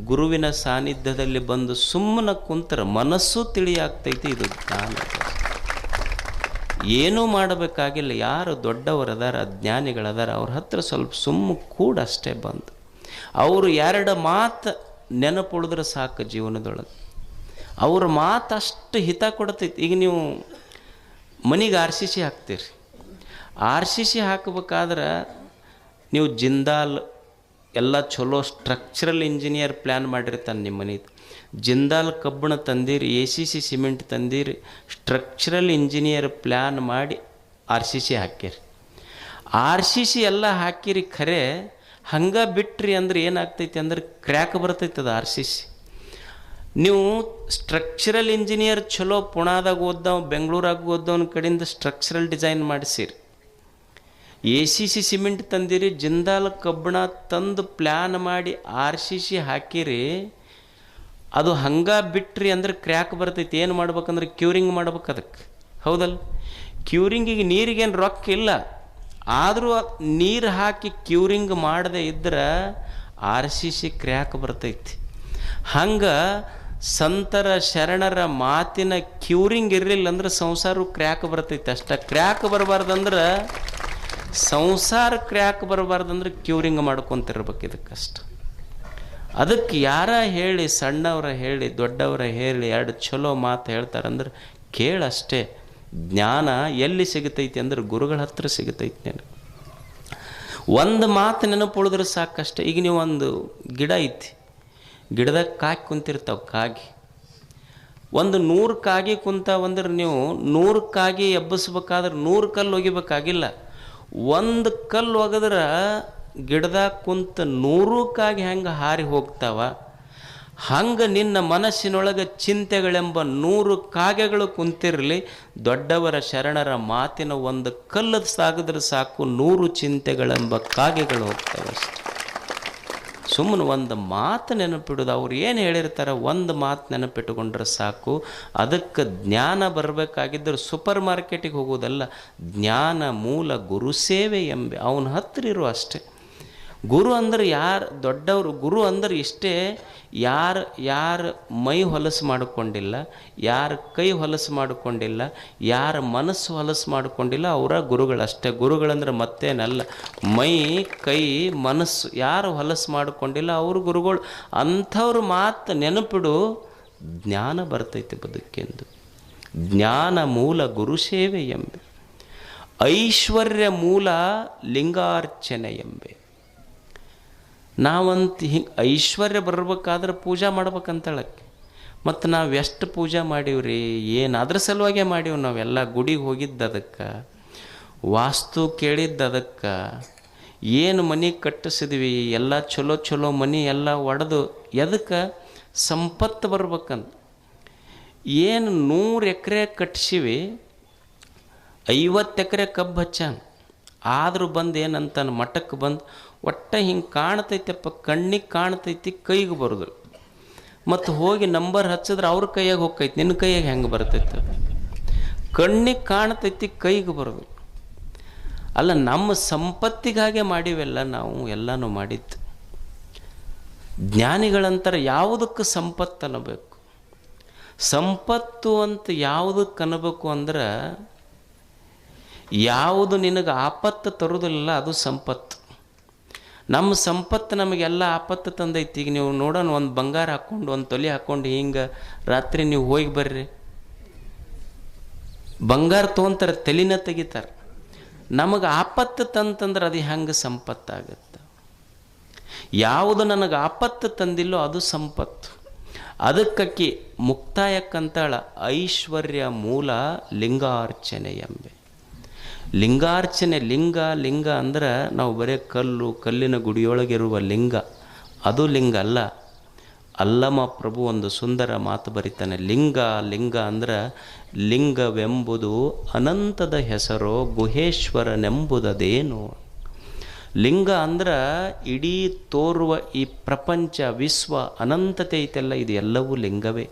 Speaker 1: ಗುರುವಿನ ಸಾನ್ನಿಧ್ಯದಲ್ಲಿ ಬಂದು ಸುಮ್ಮನೆ ಕುಂತ್ರ ಮನಸ್ಸು ತಿಳಿ ಆಗ್ತೈತಿ. ಇದು ಜ್ಞಾನ. ಏನೂ ಮಾಡಬೇಕಾಗಿಲ್ಲ. ಯಾರು ದೊಡ್ಡವರದಾರ, ಜ್ಞಾನಿಗಳದಾರ, ಅವ್ರ ಹತ್ರ ಸ್ವಲ್ಪ ಸುಮ್ಮ ಕೂಡಷ್ಟೇ ಬಂದು. ಅವರು ಎರಡು ಮಾತು ನೆನಪುಳಿದ್ರೆ ಸಾಕು ಜೀವನದೊಳಗೆ. ಅವ್ರ ಮಾತು ಅಷ್ಟು ಹಿತ ಕೊಡ್ತೈತಿ. ಈಗ ನೀವು ಮನೆಗೆ RCC ಹಾಕ್ತೀರಿ. RCC ಹಾಕಬೇಕಾದ್ರೆ ನೀವು ಜಿಂದಾಲ್ ಎಲ್ಲ ಚಲೋ ಸ್ಟ್ರಕ್ಚರಲ್ ಇಂಜಿನಿಯರ್ ಪ್ಲ್ಯಾನ್ ಮಾಡಿರ್ತಾನೆ ನಿಮ್ಮ ಮನೆದು. ಜಿಂದಾಲ್ ಕಬ್ಬಣ ತಂದಿರಿ, ACC ಸಿಮೆಂಟ್ ತಂದಿರಿ, ಸ್ಟ್ರಕ್ಚರಲ್ ಇಂಜಿನಿಯರ್ ಪ್ಲ್ಯಾನ್ ಮಾಡಿ RCC ಹಾಕಿರಿ. RCC ಎಲ್ಲ ಹಾಕಿರಿ, ಖರೆ ಹಂಗೆ ಬಿಟ್ರಿ ಅಂದ್ರೆ ಏನಾಗ್ತೈತಿ ಅಂದ್ರೆ ಕ್ರ್ಯಾಕ್ ಬರ್ತೈತೆ ಅದು RCC. ನೀವು ಸ್ಟ್ರಕ್ಚರಲ್ ಇಂಜಿನಿಯರ್ ಚಲೋ ಪುಣಾದಾಗ ಓದ್ದವ್, ಬೆಂಗಳೂರಾಗ ಓದ್ದವನ ಕಡೆಯಿಂದ ಸ್ಟ್ರಕ್ಚರಲ್ ಡಿಸೈನ್ ಮಾಡಿಸಿರಿ. ACC ಸಿಮೆಂಟ್ ತಂದಿರಿ, ಜಿಂದಾಲ್ ಕಬ್ಬಣ ತಂದು ಪ್ಲ್ಯಾನ್ ಮಾಡಿ RCC ಹಾಕಿರಿ. ಅದು ಹಂಗೆ ಬಿಟ್ರಿ ಅಂದ್ರೆ ಕ್ರ್ಯಾಕ್ ಬರ್ತೈತಿ. ಏನು ಮಾಡ್ಬೇಕಂದ್ರೆ ಕ್ಯೂರಿಂಗ್ ಮಾಡ್ಬೇಕು ಅದಕ್ಕೆ, ಹೌದಲ್ಲ? ಕ್ಯೂರಿಂಗಿಗೆ ನೀರಿಗೇನು ರೊಕ್ಕ ಇಲ್ಲ, ಆದರೂ ನೀರು ಹಾಕಿ ಕ್ಯೂರಿಂಗ್ ಮಾಡದೆ ಇದ್ರೆ RCC ಕ್ರ್ಯಾಕ್ ಬರ್ತೈತಿ. ಹಂಗೆ ಸಂತರ ಶರಣರ ಮಾತಿನ ಕ್ಯೂರಿಂಗ್ ಇರಲಿಲ್ಲ ಅಂದ್ರೆ ಸಂಸಾರ ಕ್ರ್ಯಾಕ್ ಬರ್ತೈತಿ. ಅಷ್ಟ ಕ್ರ್ಯಾಕ್ ಬರಬಾರ್ದಂದ್ರೆ, ಸಂಸಾರ ಕ್ರ್ಯಾಕ್ ಬರಬಾರ್ದಂದ್ರೆ ಕ್ಯೂರಿಂಗ್ ಮಾಡ್ಕೊತಿರ್ಬೇಕು. ಇದಕ್ಕಷ್ಟ ಅದಕ್ಕೆ ಯಾರ ಹೇಳಿ, ಸಣ್ಣವರ ಹೇಳಿ ದೊಡ್ಡವರ ಹೇಳಿ ಎರಡು ಚಲೋ ಮಾತು ಹೇಳ್ತಾರಂದ್ರೆ ಕೇಳಷ್ಟೇ. ಜ್ಞಾನ ಎಲ್ಲಿ ಸಿಗತೈತಿ ಅಂದ್ರೆ ಗುರುಗಳ ಹತ್ರ ಸಿಗತೈತಿ. ನನಗೆ ಒಂದು ಮಾತು ನೆನಪು ಉಳಿದ್ರೆ ಸಾಕಷ್ಟೆ. ಈಗ ನೀವು ಒಂದು ಗಿಡ ಐತಿ, ಗಿಡದಾಗ ಕಾಗಿ ಕುಂತಿರ್ತಾವೆ. ಕಾಗಿ ಒಂದು 100 ಕಾಗಿ ಕುಂತಾವಂದ್ರೆ ನೀವು 100 ಕಾಗಿ ಎಬ್ಬಿಸ್ಬೇಕಾದ್ರೆ 100 ಕಲ್ಲು ಒಗಿಬೇಕಾಗಿಲ್ಲ. ಒಂದು ಕಲ್ಲು ಒಗದ್ರೆ ಗಿಡದಾಗ ಕುಂತ 100 ಕಾಗಿ ಹೆಂಗೆ ಹಾರಿ ಹೋಗ್ತಾವ, ಹಂಗೆ ನಿನ್ನ ಮನಸ್ಸಿನೊಳಗೆ ಚಿಂತೆಗಳೆಂಬ 100 ಕಾಗೆಗಳು ಕುಂತಿರಲಿ. ದೊಡ್ಡವರ ಶರಣರ ಮಾತಿನ ಒಂದು ಕಲ್ಲು ಸಾಗಿದ್ರೆ ಸಾಕು, 100 ಚಿಂತೆಗಳೆಂಬ ಕಾಗೆಗಳು ಹೋಗ್ತವೆ ಅಷ್ಟೆ. ಸುಮ್ಮನೆ ಒಂದು ಮಾತು ನೆನಪಿಡೋದು. ಅವ್ರು ಏನು ಹೇಳಿರ್ತಾರೆ ಒಂದು ಮಾತು ನೆನಪಿಟ್ಟುಕೊಂಡ್ರೆ ಸಾಕು. ಅದಕ್ಕೆ ಜ್ಞಾನ ಬರಬೇಕಾಗಿದ್ದರೆ ಸೂಪರ್ ಮಾರ್ಕೆಟಿಗೆ ಹೋಗೋದಲ್ಲ, ಜ್ಞಾನ ಮೂಲ ಗುರು ಸೇವೆ ಎಂಬೆ ಅವನ ಹತ್ರ ಇರೋ ಅಷ್ಟೆ. ಗುರು ಅಂದ್ರೆ ಯಾರು ದೊಡ್ಡವರು, ಗುರು ಅಂದ್ರೆ ಇಷ್ಟೇ, ಯಾರು ಮೈ ಹೊಲಸು ಮಾಡಿಕೊಂಡಿಲ್ಲ, ಯಾರ ಕೈ ಹೊಲಸು ಮಾಡಿಕೊಂಡಿಲ್ಲ, ಯಾರ ಮನಸ್ಸು ಹೊಲಸು ಮಾಡಿಕೊಂಡಿಲ್ಲ ಅವರ ಗುರುಗಳಷ್ಟೇ. ಗುರುಗಳಂದ್ರೆ ಮತ್ತೇನಲ್ಲ, ಮೈ ಕೈ ಮನಸ್ಸು ಯಾರು ಹೊಲಸು ಮಾಡಿಕೊಂಡಿಲ್ಲ ಅವ್ರ ಗುರುಗಳು. ಅಂಥವ್ರ ಮಾತು ನೆನಪಿಡು, ಜ್ಞಾನ ಬರ್ತೈತೆ ಬದುಕೆಂದು. ಜ್ಞಾನ ಮೂಲ ಗುರು ಸೇವೆ ಎಂಬೆ, ಐಶ್ವರ್ಯ ಮೂಲ ಲಿಂಗಾರ್ಚನೆ ಎಂಬೆ. ನಾವಂತ ಹಿಂಗೆ ಐಶ್ವರ್ಯ ಬರಬೇಕಾದ್ರೆ ಪೂಜಾ ಮಾಡ್ಬೇಕಂತಳಕ್ಕೆ. ಮತ್ತು ನಾವು ಎಷ್ಟು ಪೂಜೆ ಮಾಡೀವ್ರಿ, ಏನು ಅದ್ರ ಸಲುವಾಗೇ ಮಾಡೀವಿ ನಾವೆಲ್ಲ. ಗುಡಿಗೆ ಹೋಗಿದ್ದು ಅದಕ್ಕೆ, ವಾಸ್ತು ಕೇಳಿದ್ದು ಅದಕ್ಕೆ, ಏನು ಮನೆ ಕಟ್ಟಿಸಿದ್ವಿ ಎಲ್ಲ ಚಲೋ ಚಲೋ ಮನೆ ಎಲ್ಲ ಒಡೆದು ಎದಕ್ಕೆ ಸಂಪತ್ತು ಬರ್ಬೇಕಂತ. ಏನು 100 ಎಕರೆ ಕಟ್ಟಿಸಿವಿ, 50 ಎಕರೆ ಕಬ್ಬು ಹಚ್ಚಾನ. ಆದರೂ ಬಂದು ಏನಂತಾನೆ ಮಠಕ್ಕೆ ಬಂದು ಒಟ್ಟು ಹಿಂಗೆ ಕಾಣ್ತೈತಪ್ಪ, ಕಣ್ಣಿಗೆ ಕಾಣ್ತೈತಿ, ಕೈಗೆ ಬರೋದು. ಮತ್ತು ಹೋಗಿ ನಂಬರ್ ಹಚ್ಚಿದ್ರೆ ಅವ್ರ ಕೈಯಾಗ ಹೋಗ್ತೈತಿ, ನಿನ್ನ ಕೈಯಾಗ ಹೆಂಗೆ ಬರ್ತೈತೆ? ಕಣ್ಣಿಗೆ ಕಾಣ್ತೈತಿ, ಕೈಗೆ ಬರೋದು. ಅಲ್ಲ, ನಮ್ಮ ಸಂಪತ್ತಿಗಾಗೆ ಮಾಡಿವೆಲ್ಲ ನಾವು, ಎಲ್ಲನೂ ಮಾಡಿದ್ದು. ಜ್ಞಾನಿಗಳಂತಾರೆ ಯಾವುದಕ್ಕೆ ಸಂಪತ್ತು ಅನ್ನಬೇಕು. ಸಂಪತ್ತು ಅಂತ ಯಾವುದಕ್ಕೆ ಅನ್ನಬೇಕು ಅಂದ್ರೆ, ಯಾವುದು ನಿನಗೆ ಆಪತ್ತು ತರೋದಿಲ್ಲ ಅದು ಸಂಪತ್ತು. ನಮ್ಮ ಸಂಪತ್ತು ನಮಗೆಲ್ಲ ಆಪತ್ತು ತಂದೈತಿ. ಈಗ ನೀವು ನೋಡೋಣ, ಒಂದು ಬಂಗಾರ ಹಾಕ್ಕೊಂಡು ಒಂದು ತೊಲೆ ಹಾಕ್ಕೊಂಡು ಹಿಂಗೆ ರಾತ್ರಿ ನೀವು ಹೋಗಿ ಬರ್ರಿ, ಬಂಗಾರ ತೊಗೊಂತಾರೆ, ತಲೆನ ತೆಗಿತಾರೆ. ನಮಗೆ ಆಪತ್ತು ತಂತಂದ್ರೆ ಅದು ಹೆಂಗೆ ಸಂಪತ್ತಾಗುತ್ತೆ? ಯಾವುದು ನನಗೆ ಆಪತ್ತು ತಂದಿಲ್ಲೋ ಅದು ಸಂಪತ್ತು. ಅದಕ್ಕಿ ಮುಕ್ತಾಯಕ್ಕಂತಾಳ ಐಶ್ವರ್ಯ ಮೂಲ ಲಿಂಗಾರ್ಚನೆ ಎಂಬೆ. ಲಿಂಗಾರ್ಚನೆ, ಲಿಂಗ ಅಂದ್ರೆ ನಾವು ಬರೀ ಕಲ್ಲಿನ ಗುಡಿಯೊಳಗಿರುವ ಲಿಂಗ, ಅದು ಲಿಂಗ ಅಲ್ಲ. ಅಲ್ಲಮ ಪ್ರಭು ಒಂದು ಸುಂದರ ಮಾತು ಬರೀತಾನೆ, ಲಿಂಗ ಅಂದ್ರೆ ಲಿಂಗವೆಂಬುದು ಅನಂತದ ಹೆಸರೋ ಗುಹೇಶ್ವರನೆಂಬುದೇನು. ಲಿಂಗ ಅಂದ್ರೆ ಇಡೀ ತೋರುವ ಈ ಪ್ರಪಂಚ ವಿಶ್ವ ಅನಂತತೆ ಐತೆಲ್ಲ, ಇದು ಎಲ್ಲವೂ ಲಿಂಗವೇ.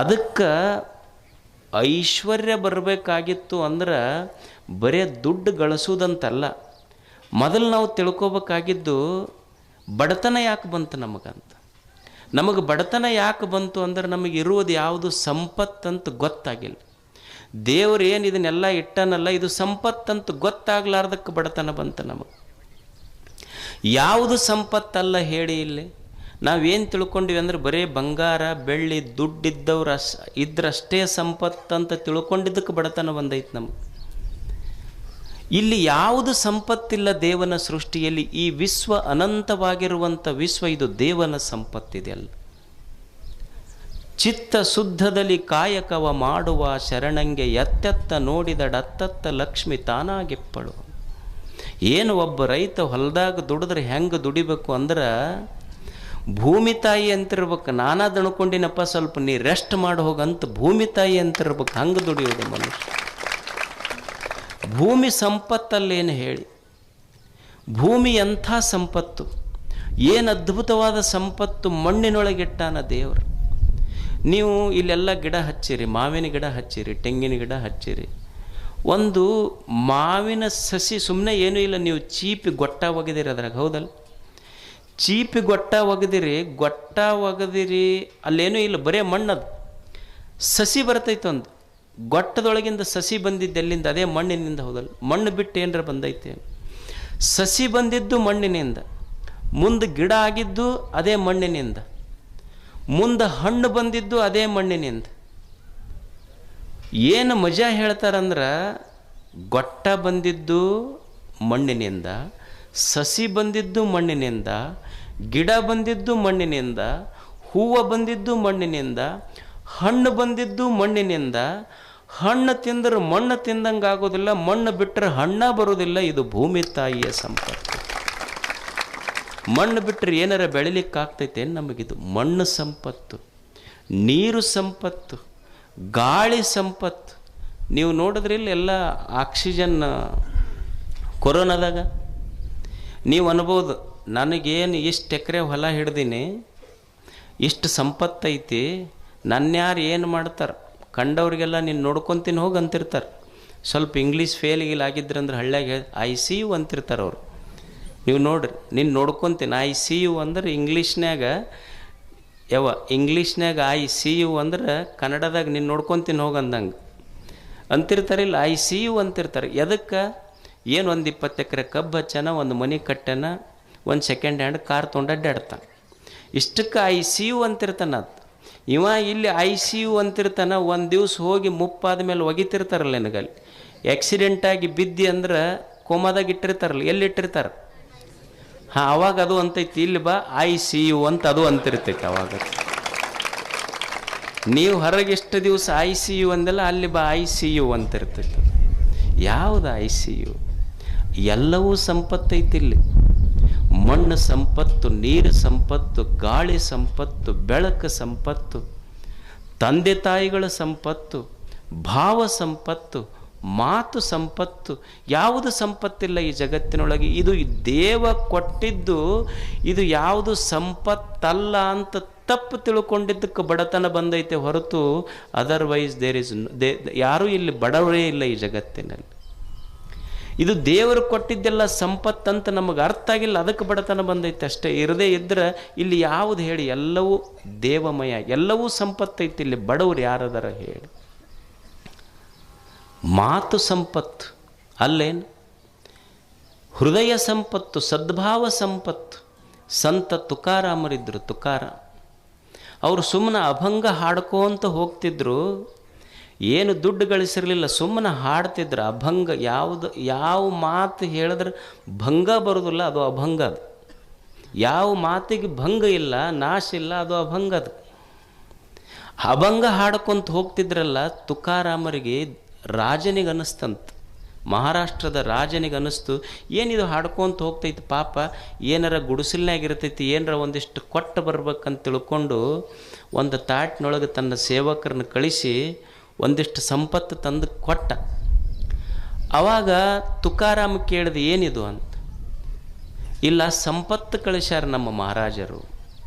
Speaker 1: ಅದಕ್ಕೆ ಐಶ್ವರ್ಯ ಬರಬೇಕಾಗಿತ್ತು ಅಂದ್ರೆ ಬರೇ ದುಡ್ಡು ಗಳಿಸೋದಂತಲ್ಲ. ಮೊದಲು ನಾವು ತಿಳ್ಕೊಬೇಕಾಗಿದ್ದು ಬಡತನ ಯಾಕೆ ಬಂತು ನಮಗಂತ. ನಮಗೆ ಬಡತನ ಯಾಕೆ ಬಂತು ಅಂದ್ರೆ ನಮಗೆ ಇರುವುದು ಯಾವುದು ಸಂಪತ್ತಂತ ಗೊತ್ತಾಗಿಲ್ಲ. ದೇವರು ಏನು ಇದನ್ನೆಲ್ಲ ಇಟ್ಟನಲ್ಲ, ಇದು ಸಂಪತ್ತಂತ ಗೊತ್ತಾಗ್ಲಾರ್ದಕ್ಕೆ ಬಡತನ ಬಂತು ನಮಗೆ. ಯಾವುದು ಸಂಪತ್ತಲ್ಲ ಹೇಳಿ ಇಲ್ಲಿ. ನಾವೇನು ತಿಳ್ಕೊಂಡಿವಿ ಅಂದ್ರೆ ಬರೀ ಬಂಗಾರ ಬೆಳ್ಳಿ ದುಡ್ಡಿದ್ದವ್ರು ಇದ್ರಷ್ಟೇ ಸಂಪತ್ತಂತ ತಿಳ್ಕೊಂಡಿದ್ದಕ್ಕೆ ಬಡತನ ಬಂದೈತೆ ನಮಗೆ. ಇಲ್ಲಿ ಯಾವುದು ಸಂಪತ್ತಿಲ್ಲ ದೇವನ ಸೃಷ್ಟಿಯಲ್ಲಿ. ಈ ವಿಶ್ವ ಅನಂತವಾಗಿರುವಂಥ ವಿಶ್ವ, ಇದು ದೇವನ ಸಂಪತ್ತಿದೆಯಲ್ಲ. ಚಿತ್ತ ಶುದ್ಧದಲ್ಲಿ ಕಾಯಕವ ಮಾಡುವ ಶರಣಂಗೆ ಎತ್ತೆತ್ತ ನೋಡಿದಡತ್ತತ್ತ ಲಕ್ಷ್ಮಿ ತಾನಾಗಿಪ್ಪಳು. ಏನು ಒಬ್ಬ ರೈತ ಹೊಲದಾಗ ದುಡಿದ್ರೆ ಹೆಂಗೆ ದುಡಿಬೇಕು ಅಂದ್ರೆ, ಭೂಮಿ ತಾಯಿ ಅಂತಿರ್ಬೇಕು. ನಾನಾ ದಣ್ಕೊಂಡಿನಪ್ಪ, ಸ್ವಲ್ಪ ನೀ ರೆಸ್ಟ್ ಮಾಡಿ ಹೋಗಂತ ಭೂಮಿ ತಾಯಿ ಅಂತಿರ್ಬೇಕು. ಹಂಗೆ ದುಡಿಯೋದು ಮನುಷ್ಯ. ಭೂಮಿ ಸಂಪತ್ತಲ್ಲೇನು ಹೇಳಿ, ಭೂಮಿ ಎಂಥ ಸಂಪತ್ತು, ಏನು ಅದ್ಭುತವಾದ ಸಂಪತ್ತು ಮಣ್ಣಿನೊಳಗಿಟ್ಟಾನ ದೇವರು. ನೀವು ಇಲ್ಲೆಲ್ಲ ಗಿಡ ಹಚ್ಚಿರಿ, ಮಾವಿನ ಗಿಡ ಹಚ್ಚಿರಿ, ತೆಂಗಿನ ಗಿಡ ಹಚ್ಚಿರಿ. ಒಂದು ಮಾವಿನ ಸಸಿ ಸುಮ್ಮನೆ ಏನೂ ಇಲ್ಲ, ನೀವು ಚೀಪಿ ಗೊಟ್ಟ ಒಗೆದಿರಿ ಅದ್ರಾಗ, ಹೌದಲ್ಲ? ಚೀಪಿ ಗೊಟ್ಟ ಒಗೆದಿರಿ ಅಲ್ಲೇನೂ ಇಲ್ಲ, ಬರೇ ಮಣ್ಣದು. ಸಸಿ ಬರ್ತೈತೆ, ಒಂದು ಗೊಟ್ಟದೊಳಗಿಂದ ಸಸಿ ಬಂದಿದ್ದು ಎಲ್ಲಿಂದ? ಅದೇ ಮಣ್ಣಿನಿಂದ, ಹೌದಲ್ಲ? ಮಣ್ಣು ಬಿಟ್ಟು ಏನರ ಬಂದೈತೆ? ಸಸಿ ಬಂದಿದ್ದು ಮಣ್ಣಿನಿಂದ, ಮುಂದೆ ಗಿಡ ಆಗಿದ್ದು ಅದೇ ಮಣ್ಣಿನಿಂದ, ಮುಂದೆ ಹಣ್ಣು ಬಂದಿದ್ದು ಅದೇ ಮಣ್ಣಿನಿಂದ. ಏನು ಮಜಾ ಹೇಳ್ತಾರಂದ್ರೆ, ಗೊಟ್ಟ ಬಂದಿದ್ದು ಮಣ್ಣಿನಿಂದ, ಸಸಿ ಬಂದಿದ್ದು ಮಣ್ಣಿನಿಂದ, ಗಿಡ ಬಂದಿದ್ದು ಮಣ್ಣಿನಿಂದ, ಹೂವು ಬಂದಿದ್ದು ಮಣ್ಣಿನಿಂದ, ಹಣ್ಣು ಬಂದಿದ್ದು ಮಣ್ಣಿನಿಂದ. ಹಣ್ಣು ತಿಂದ್ರೆ ಮಣ್ಣು ತಿಂದಂಗೆ ಆಗೋದಿಲ್ಲ, ಮಣ್ಣು ಬಿಟ್ಟರೆ ಹಣ್ಣ ಬರೋದಿಲ್ಲ. ಇದು ಭೂಮಿ ತಾಯಿಯ ಸಂಪತ್ತು. ಮಣ್ಣು ಬಿಟ್ಟರೆ ಏನಾರ ಬೆಳಿಲಿಕ್ಕಾಗ್ತೈತೆ? ನಮಗಿದು ಮಣ್ಣು ಸಂಪತ್ತು, ನೀರು ಸಂಪತ್ತು, ಗಾಳಿ ಸಂಪತ್ತು. ನೀವು ನೋಡಿದ್ರಿ ಎಲ್ಲ ಆಕ್ಸಿಜನ್ ಕೊರೋನಾದಾಗ ನೀವು ಅನ್ಬೋದು, ನನಗೇನು ಇಷ್ಟು ಎಕರೆ ಹೊಲ ಹಿಡ್ದೀನಿ, ಇಷ್ಟು ಸಂಪತ್ತೈತಿ, ನನ್ಯಾರು ಏನು ಮಾಡ್ತಾರೆ? ಕಂಡವ್ರಿಗೆಲ್ಲ ನೀನು ನೋಡ್ಕೊತೀನಿ ಹೋಗಿ ಅಂತಿರ್ತಾರೆ. ಸ್ವಲ್ಪ ಇಂಗ್ಲೀಷ್ ಫೇಲ್ ಆಗಿದ್ರಂದ್ರೆ ಹಳ್ಳಿಯಾಗ ICU ಅಂತಿರ್ತಾರೆ ಅವರು. ನೀವು ನೋಡ್ರಿ, ನೀನು ನೋಡ್ಕೊತೀನಿ ICU ಅಂದ್ರೆ ಇಂಗ್ಲೀಷ್ನ್ಯಾಗ ಇಂಗ್ಲೀಷ್ನ್ಯಾಗ ICU ಅಂದ್ರೆ ಕನ್ನಡದಾಗ ನೀನು ನೋಡ್ಕೊತೀನಿ ಹೋಗಿ ಅಂದಂಗೆ ಅಂತಿರ್ತಾರಿಲ್ಲ, ICU ಅಂತಿರ್ತಾರೆ. ಎದಕ್ಕೆ? ಏನು ಒಂದು 20 ಎಕರೆ ಕಬ್ಬು ಹಚ್ಚನ, ಒಂದು ಮನೆ ಕಟ್ಟನ, ಒಂದು ಸೆಕೆಂಡ್ ಹ್ಯಾಂಡ್ ಕಾರ್ ತೊಗೊಂಡು ಅಡ್ಡಾಡ್ತಾನೆ. ಇಷ್ಟಕ್ಕೆ ICU ಅಂತಿರ್ತಾನೆ. ಅದು ಇವ ಇಲ್ಲಿ ICU ಅಂತಿರ್ತಾನೆ. ಒಂದು ದಿವ್ಸ ಹೋಗಿ ಮುಪ್ಪಾದ ಮೇಲೆ ಒಗಿತಿರ್ತಾರಲ್ಲ, ನನಗಲ್ಲಿ ಆಕ್ಸಿಡೆಂಟಾಗಿ ಬಿದ್ದಿ ಅಂದ್ರೆ ಕೋಮಾದಾಗ ಇಟ್ಟಿರ್ತಾರಲ್ಲ, ಎಲ್ಲಿ ಇಟ್ಟಿರ್ತಾರೆ? ಹಾಂ, ಅವಾಗ ಅದು ಅಂತೈತಿ, ಇಲ್ಲಿ ಬಾ ICU ಅಂತ ಅದು ಅಂತಿರ್ತೈತಿ. ಅವಾಗ ನೀವು ಹೊರಗೆ ಎಷ್ಟು ದಿವಸ ICU ಅಂದೆಲ್ಲ, ಅಲ್ಲಿ ಬಾ ICU ಅಂತಿರ್ತೈತಿ. ಯಾವುದು ICU? ಎಲ್ಲವೂ ಸಂಪತ್ತೈತಿ ಇಲ್ಲಿ. ಮಣ್ಣು ಸಂಪತ್ತು, ನೀರು ಸಂಪತ್ತು, ಗಾಳಿ ಸಂಪತ್ತು, ಬೆಳಕು ಸಂಪತ್ತು, ತಂದೆ ತಾಯಿಗಳ ಸಂಪತ್ತು, ಭಾವ ಸಂಪತ್ತು, ಮಾತು ಸಂಪತ್ತು. ಯಾವುದು ಸಂಪತ್ತಿಲ್ಲ ಈ ಜಗತ್ತಿನೊಳಗೆ. ಇದು ದೇವ ಕೊಟ್ಟಿದ್ದು. ಇದು ಯಾವುದು ಸಂಪತ್ತಲ್ಲ ಅಂತ ತಪ್ಪು ತಿಳ್ಕೊಂಡಿದ್ದಕ್ಕೆ ಬಡತನ ಬಂದೈತೆ ಹೊರತು ಅದರ್ವೈಸ್ ಯಾರೂ ಇಲ್ಲಿ ಬಡವರೇ ಇಲ್ಲ ಈ ಜಗತ್ತಿನಲ್ಲಿ. ಇದು ದೇವರು ಕೊಟ್ಟಿದ್ದೆಲ್ಲ ಸಂಪತ್ತಂತ ನಮಗೆ ಅರ್ಥ ಆಗಿಲ್ಲ, ಅದಕ್ಕೆ ಬಡತನ ಬಂದೈತೆ ಅಷ್ಟೇ. ಇರದೇ ಇದ್ರೆ ಇಲ್ಲಿ ಯಾವುದು ಹೇಳಿ? ಎಲ್ಲವೂ ದೇವಮಯ, ಎಲ್ಲವೂ ಸಂಪತ್ತೈತಿ. ಇಲ್ಲಿ ಬಡವರು ಯಾರದಾರ ಹೇಳಿ? ಮಾತು ಸಂಪತ್ತು ಅಲ್ಲೇನು? ಹೃದಯ ಸಂಪತ್ತು, ಸದ್ಭಾವ ಸಂಪತ್ತು. ಸಂತ ತುಕಾರಾಮರಿದ್ದರು. ತುಕಾರ ಅವರು ಸುಮ್ಮನೆ ಅಭಂಗ ಹಾಡ್ಕೋಂತ ಹೋಗ್ತಿದ್ರು. ಏನು ದುಡ್ಡು ಗಳಿಸಿರಲಿಲ್ಲ, ಸುಮ್ಮನೆ ಹಾಡ್ತಿದ್ರು ಅಭಂಗ. ಯಾವ ಮಾತು ಹೇಳಿದ್ರೆ ಭಂಗ ಬರೋದಿಲ್ಲ, ಅದು ಅಭಂಗ. ಅದು ಯಾವ ಮಾತಿಗೆ ಭಂಗ ಇಲ್ಲ, ನಾಶ ಇಲ್ಲ, ಅದು ಅಭಂಗ. ಅದು ಅಭಂಗ ಹಾಡ್ಕೊಂತ ಹೋಗ್ತಿದ್ರಲ್ಲ. ತುಕಾರಾಮರಿಗೆ ರಾಜನಿಗೆ ಅನ್ನಿಸ್ತಂತ, ಮಹಾರಾಷ್ಟ್ರದ ರಾಜನಿಗೆ ಅನ್ನಿಸ್ತು, ಏನಿದು ಹಾಡ್ಕೊಂತ ಹೋಗ್ತೈತಿ ಪಾಪ, ಏನಾರ ಗುಡಿಸಲ್ನಾಗಿರ್ತೈತಿ, ಏನಾರ ಒಂದಿಷ್ಟು ಕೊಟ್ಟು ಬರ್ಬೇಕಂತ ತಿಳ್ಕೊಂಡು ಒಂದು ತಾಟ್ನೊಳಗೆ ತನ್ನ ಸೇವಕರನ್ನ ಕಳಿಸಿ ಒಂದಿಷ್ಟು ಸಂಪತ್ತು ತಂದು ಕೊಟ್ಟ. ಆವಾಗ ತುಕಾರಾಮ ಕೇಳಿದೆ, ಏನಿದು ಅಂತ. ಇಲ್ಲ, ಸಂಪತ್ತು ಕಳಿಸ್ಯಾರ ನಮ್ಮ ಮಹಾರಾಜರು.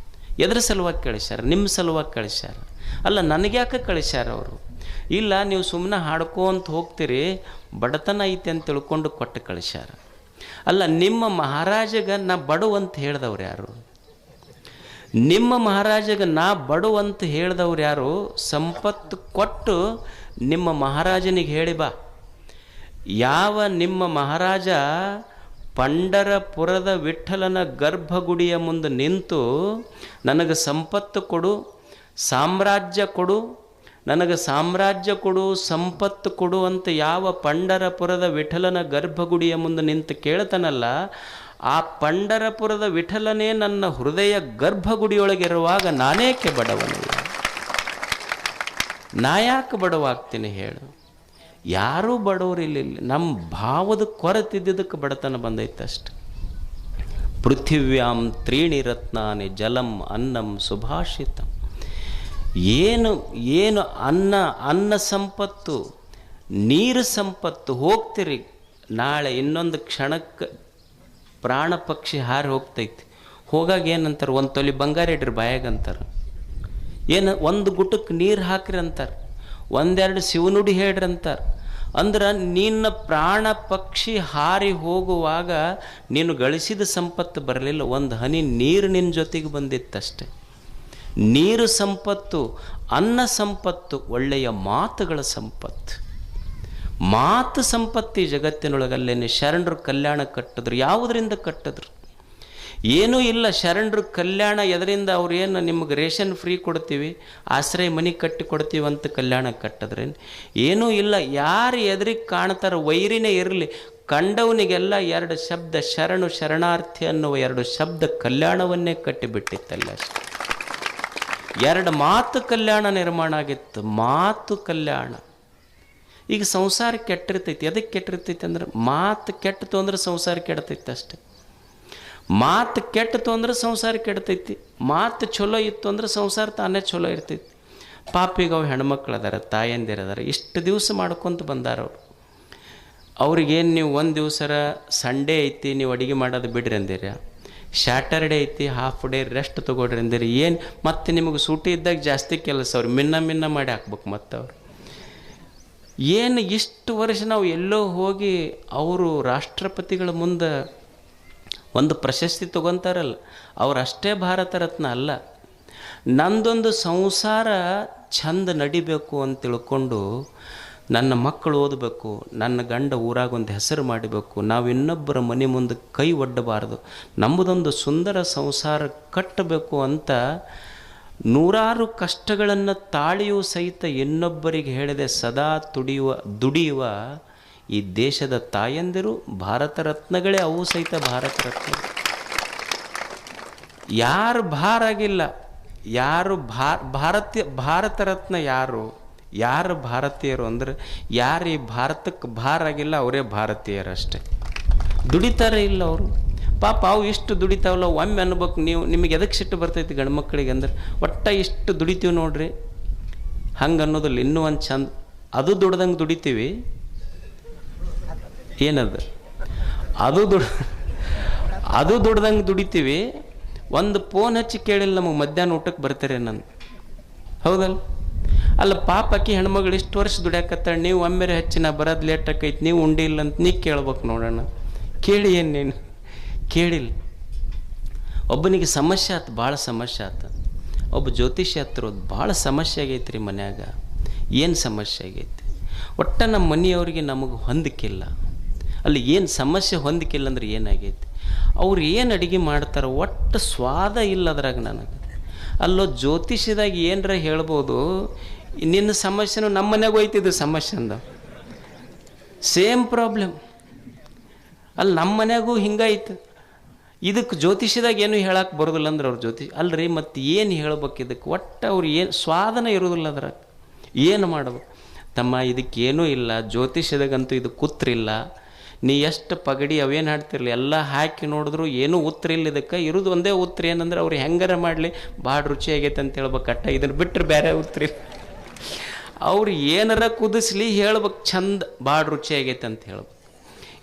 Speaker 1: ಎದ್ರ ಸಲುವಾಗಿ ಕಳಿಸ್ಯಾರ? ನಿಮ್ಮ ಸಲುವಾಗಿ ಕಳಿಸ್ಯಾರ. ಅಲ್ಲ, ನನಗ್ಯಾಕೆ ಕಳಿಸ್ಯಾರ ಅವರು? ಇಲ್ಲ, ನೀವು ಸುಮ್ಮನೆ ಹಾಡ್ಕೊಂತ ಹೋಗ್ತೀರಿ, ಬಡತನ ಐತೆ ಅಂತ ತಿಳ್ಕೊಂಡು ಕೊಟ್ಟು ಕಳಿಸ್ಯಾರ. ಅಲ್ಲ, ನಿಮ್ಮ ಮಹಾರಾಜಗ ನಾ ಬಡವಂತ ಹೇಳ್ದವ್ರು ಯಾರು? ನಿಮ್ಮ ಮಹಾರಾಜಗ ನಾ ಬಡವಂತ ಹೇಳ್ದವ್ರು ಯಾರು? ಸಂಪತ್ತು ಕೊಟ್ಟು ನಿಮ್ಮ ಮಹಾರಾಜನಿಗೆ ಹೇಳಿ ಬಾ. ಯಾವ ನಿಮ್ಮ ಮಹಾರಾಜ ಪಂಢರಪುರದ ವಿಠ್ಠಲನ ಗರ್ಭಗುಡಿಯ ಮುಂದೆ ನಿಂತು ನನಗೆ ಸಂಪತ್ತು ಕೊಡು, ಸಾಮ್ರಾಜ್ಯ ಕೊಡು, ನನಗೆ ಸಾಮ್ರಾಜ್ಯ ಕೊಡು, ಸಂಪತ್ತು ಕೊಡು ಅಂತ ಯಾವ ಪಂಢರಪುರದ ವಿಠಲನ ಗರ್ಭಗುಡಿಯ ಮುಂದೆ ನಿಂತು ಕೇಳ್ತಾನಲ್ಲ, ಆ ಪಂಢರಪುರದ ವಿಠಲನೇ ನನ್ನ ಹೃದಯ ಗರ್ಭಗುಡಿಯೊಳಗಿರುವಾಗ ನಾನೇಕೆ ಬಡವನಿಲ್ಲ? ನಾ ಯಾಕೆ ಬಡವಾಗ್ತೀನಿ ಹೇಳು? ಯಾರೂ ಬಡವರಿಲ್ಲ. ನಮ್ಮ ಭಾವದ ಕೊರತಿದ್ದಕ್ಕೆ ಬಡತನ ಬಂದೈತೆ ಅಷ್ಟೆ. ಪೃಥಿವ್ಯಾಂ ತ್ರೀಣಿ ರತ್ನಾನಿ ಜಲಂ ಅನ್ನಂ ಸುಭಾಷಿತಂ. ಏನು ಅನ್ನ ಸಂಪತ್ತು, ನೀರು ಸಂಪತ್ತು. ಹೋಗ್ತೀರಿ ನಾಳೆ ಇನ್ನೊಂದು ಕ್ಷಣಕ್ಕೆ ಪ್ರಾಣ ಪಕ್ಷಿ ಹಾರಿ ಹೋಗ್ತೈತಿ. ಹೋಗಾಗ ಏನಂತಾರೆ, ಒಂದು ತೊಲಿ ಬಂಗಾರ ಇಡ್ರಿ ಬಾಯಾಗ ಅಂತಾರೆ. ಏನು ಒಂದು ಗುಟಕ್ಕೆ ನೀರು ಹಾಕ್ರಿ ಅಂತಾರೆ, ಒಂದೆರಡು ಶಿವನುಡಿ ಹೇಳ್ರಿ ಅಂತಾರೆ. ಅಂದ್ರೆ ನಿನ್ನ ಪ್ರಾಣ ಪಕ್ಷಿ ಹಾರಿ ಹೋಗುವಾಗ ನೀನು ಗಳಿಸಿದ ಸಂಪತ್ತು ಬರಲಿಲ್ಲ, ಒಂದು ಹನಿ ನೀರು ನಿನ್ನ ಜೊತೆಗೆ ಬಂದಿತ್ತಷ್ಟೆ. ನೀರು ಸಂಪತ್ತು, ಅನ್ನ ಸಂಪತ್ತು, ಒಳ್ಳೆಯ ಮಾತುಗಳ ಸಂಪತ್ತು. ಮಾತು ಸಂಪತ್ತಿ ಜಗತ್ತಿನೊಳಗಲ್ಲೇನೆ. ಶರಣರು ಕಲ್ಯಾಣ ಕಟ್ಟಿದ್ರು. ಯಾವುದರಿಂದ ಕಟ್ಟಿದ್ರು? ಏನೂ ಇಲ್ಲ. ಶರಣರು ಕಲ್ಯಾಣ ಎದರಿಂದ? ಅವ್ರು ಏನು ನಿಮಗೆ ರೇಷನ್ ಫ್ರೀ ಕೊಡ್ತೀವಿ, ಆಶ್ರಯ ಮನೆ ಕಟ್ಟಿ ಕೊಡ್ತೀವಿ ಅಂತ ಕಲ್ಯಾಣ ಕಟ್ಟಿದ್ರೇನು? ಏನೂ ಇಲ್ಲ. ಯಾರು ಎದುರಿಗೆ ಕಾಣ್ತಾರೆ, ವೈರಿನೇ ಇರಲಿ, ಕಂಡವನಿಗೆಲ್ಲ ಎರಡು ಶಬ್ದ ಶರಣು ಶರಣಾರ್ಥಿ ಅನ್ನುವ ಎರಡು ಶಬ್ದ ಕಲ್ಯಾಣವನ್ನೇ ಕಟ್ಟಿಬಿಟ್ಟಿತ್ತಲ್ಲ. ಅಷ್ಟೆ. ಎರಡು ಮಾತು ಕಲ್ಯಾಣ ನಿರ್ಮಾಣ ಆಗಿತ್ತು. ಮಾತು ಕಲ್ಯಾಣ. ಈಗ ಸಂಸಾರ ಕೆಟ್ಟಿರ್ತೈತಿ. ಎದಕ್ಕೆ ಕೆಟ್ಟಿರ್ತೈತಿ ಅಂದ್ರೆ, ಮಾತು ಕೆಟ್ಟಿತು ಅಂದ್ರೆ ಸಂಸಾರ ಕೆಡ್ತೈತಿ ಅಷ್ಟೆ. ಮಾತು ಕೆಟ್ಟಿತು ಅಂದ್ರೆ ಸಂಸಾರ ಕೆಡ್ತೈತಿ. ಮಾತು ಚಲೋ ಇತ್ತು ಅಂದ್ರೆ ಸಂಸಾರ ತಾನೇ ಚಲೋ ಇರ್ತೈತಿ. ಪಾಪಿಗೆ ಅವು ಹೆಣ್ಮಕ್ಳು ಅದಾರ, ತಾಯಂದಿರದಾರ, ಇಷ್ಟು ದಿವಸ ಮಾಡ್ಕೊತ ಬಂದಾರ ಅವರು. ಅವ್ರಿಗೇನು ನೀವು ಒಂದು ದಿವಸರ ಸಂಡೇ ಐತಿ ನೀವು ಅಡುಗೆ ಮಾಡೋದು ಬಿಡ್ರಿ ಅಂದಿರ, ಸ್ಯಾಟರ್ಡೇ ಐತಿ ಹಾಫ್ ಡೇ ರೆಸ್ಟ್ ತೊಗೊಳ್ರಿ ಅಂದಿರಿ. ಏನು ಮತ್ತೆ ನಿಮಗೆ ಸೂಟಿ ಇದ್ದಾಗ ಜಾಸ್ತಿ ಕೆಲಸ ಅವ್ರು ಮಿನ್ನ ಮಾಡಿ ಹಾಕ್ಬೇಕು. ಮತ್ತು ಅವ್ರು ಏನು ಇಷ್ಟು ವರ್ಷ ನಾವು ಎಲ್ಲೋ ಹೋಗಿ ಅವರು ರಾಷ್ಟ್ರಪತಿಗಳ ಮುಂದೆ ಒಂದು ಪ್ರಶಸ್ತಿ ತೊಗೊತಾರಲ್ಲ, ಅವರಷ್ಟೇ ಭಾರತ ರತ್ನ ಅಲ್ಲ. ನಂದೊಂದು ಸಂಸಾರ ಚಂದ ನಡಿಬೇಕು ಅಂತ ತಿಳ್ಕೊಂಡು, ನನ್ನ ಮಕ್ಕಳು ಓದಬೇಕು, ನನ್ನ ಗಂಡ ಊರಾಗೊಂದು ಹೆಸರು ಮಾಡಬೇಕು, ನಾವು ಇನ್ನೊಬ್ಬರ ಮನೆ ಮುಂದೆ ಕೈ ಒಡ್ಡಬಾರ್ದು, ನಮ್ಮದೊಂದು ಸುಂದರ ಸಂಸಾರ ಕಟ್ಟಬೇಕು ಅಂತ ನೂರಾರು ಕಷ್ಟಗಳನ್ನು ತಾಳಿಯೂ ಸಹಿತ ಇನ್ನೊಬ್ಬರಿಗೆ ಹೇಳದೆ ಸದಾ ದುಡಿಯುವ ಈ ದೇಶದ ತಾಯಂದಿರು ಭಾರತ ರತ್ನಗಳೇ. ಅವು ಸಹಿತ ಭಾರತ ರತ್ನ. ಯಾರು ಭಾರಾಗಿಲ್ಲ, ಯಾರು ಭಾರತ ರತ್ನ ಯಾರು ಭಾರತೀಯರು ಅಂದ್ರೆ, ಯಾರು ಈ ಭಾರತಕ್ಕೆ ಭಾರಾಗಿಲ್ಲ ಅವರೇ ಭಾರತೀಯರಷ್ಟೇ. ದುಡಿತಾರೆ ಇಲ್ಲ ಅವರು. ಪಾಪ ಅವು ಇಷ್ಟು ದುಡಿತಾವಲ್ಲ, ಒಮ್ಮೆ ಅನ್ಬೇಕು ನೀವು, ನಿಮಗೆ ಎದಕ್ಕೆ ಸಿಟ್ಟು ಬರ್ತೈತಿ ಗಂಡು ಮಕ್ಕಳಿಗೆ ಅಂದ್ರೆ, ಒಟ್ಟ ಇಷ್ಟು ದುಡಿತೀವಿ ನೋಡ್ರಿ ಹಂಗೆ ಅನ್ನೋದಿಲ್ಲ. ಇನ್ನೂ ಒಂದು ಚಂದ, ಅದು ದುಡ್ದಂಗೆ ದುಡಿತೀವಿ. ಏನದು? ಅದು ದುಡ್ದಂಗೆ ದುಡಿತೀವಿ. ಒಂದು ಫೋನ್ ಹಚ್ಚಿ ಕೇಳಿಲ್ಲ ನಮಗೆ ಮಧ್ಯಾಹ್ನ ಊಟಕ್ಕೆ ಬರ್ತಾರೆ ನಾನು, ಹೌದಲ್ಲ? ಅಲ್ಲ ಪಾಪ ಆಕಿ ಹೆಣ್ಮಗಳು ಇಷ್ಟು ವರ್ಷ ದುಡ್ಯಾಕತ್ತಾಳೆ, ನೀವು ಒಮ್ಮೆರೆ ಹಚ್ಚಿ ನಾ ಬರೋದು ಲೇಟ್ ಆಕೈತಿ, ನೀವು ಉಂಡಿಲ್ಲ ಅಂತ ನೀ ಕೇಳ್ಬೇಕು ನೋಡೋಣ. ಕೇಳಿ ಏನು ನೀನು ಕೇಳಿಲ್ಲ. ಒಬ್ಬನಿಗೆ ಸಮಸ್ಯೆ ಆಯ್ತು, ಭಾಳ ಸಮಸ್ಯೆ ಆಯ್ತು. ಒಬ್ಬ ಜ್ಯೋತಿಷ್ಯ ಹತ್ರ ಭಾಳ ಸಮಸ್ಯೆ ಆಗೈತೆ ರೀ ಮನ್ಯಾಗ. ಏನು ಸಮಸ್ಯೆ ಆಗೈತಿ? ಒಟ್ಟ ನಮ್ಮ ಮನೆಯವ್ರಿಗೆ ನಮಗೆ ಹೊಂದಿಕಿಲ್ಲ. ಅಲ್ಲಿ ಏನು ಸಮಸ್ಯೆ ಹೊಂದಿಕಿಲ್ಲ ಅಂದ್ರೆ ಏನಾಗೈತಿ? ಅವ್ರು ಏನು ಅಡುಗೆ ಮಾಡ್ತಾರೆ ಒಟ್ಟು ಸ್ವಾದ ಇಲ್ಲ ಅದ್ರಾಗ ನನಗೆ. ಅಲ್ಲೋ ಜ್ಯೋತಿಷ್ಯದಾಗ ಏನರ ಹೇಳ್ಬೋದು, ನಿನ್ನ ಸಮಸ್ಯೆನೂ ನಮ್ಮ ಮನೆಯಾಗ ಹೋಯ್ತಿದ್ದು ಸಮಸ್ಯೆ ಅಂದ. ಸೇಮ್ ಪ್ರಾಬ್ಲಮ್ ಅಲ್ಲಿ ನಮ್ಮ ಮನೆಯಾಗೂ ಹಿಂಗಾಯ್ತು. ಇದಕ್ಕೆ ಜ್ಯೋತಿಷ್ಯದಾಗ ಏನು ಹೇಳಕ್ಕೆ ಬರೋದಿಲ್ಲ ಅಂದ್ರೆ ಅವ್ರ ಜ್ಯೋತಿಷ್ ಅಲ್ರಿ, ಮತ್ತು ಏನು ಹೇಳ್ಬೇಕು ಇದಕ್ಕೆ? ಒಟ್ಟು ಅವ್ರು ಏನು ಸ್ವಾದನ ಇರೋದಿಲ್ಲ ಅದ್ರಾಗ. ಏನು ಮಾಡ್ಬೇಕು ತಮ್ಮ? ಇದಕ್ಕೇನೂ ಇಲ್ಲ. ಜ್ಯೋತಿಷ್ಯದಾಗಂತೂ ಇದು ಕೂತ್ರಿಲ್ಲ. ನೀ ಎಷ್ಟು ಪಗಡಿ ಅವೇನು ಹಾಡ್ತಿರ್ಲಿ ಎಲ್ಲ ಹಾಕಿ ನೋಡಿದ್ರು ಏನೂ ಉತ್ತರ ಇಲ್ಲ. ಇದಕ್ಕೆ ಇರೋದು ಒಂದೇ ಉತ್ತರ ಏನಂದ್ರೆ, ಅವ್ರು ಹೆಂಗಾರ ಮಾಡಲಿ ಭಾಳ ರುಚಿ ಆಗೈತೆ ಅಂತ ಹೇಳ್ಬೇಕು ಅಟ್ಟ. ಇದನ್ನು ಬಿಟ್ಟರೆ ಬೇರೆ ಉತ್ತರ ಇಲ್ಲ. ಅವ್ರು ಏನಾರ ಕುದಿಸ್ಲಿ ಹೇಳ್ಬೇಕು ಚಂದ ಭಾಳ ರುಚಿ ಆಗೈತೆ ಅಂತ ಹೇಳ್ಬೇಕು.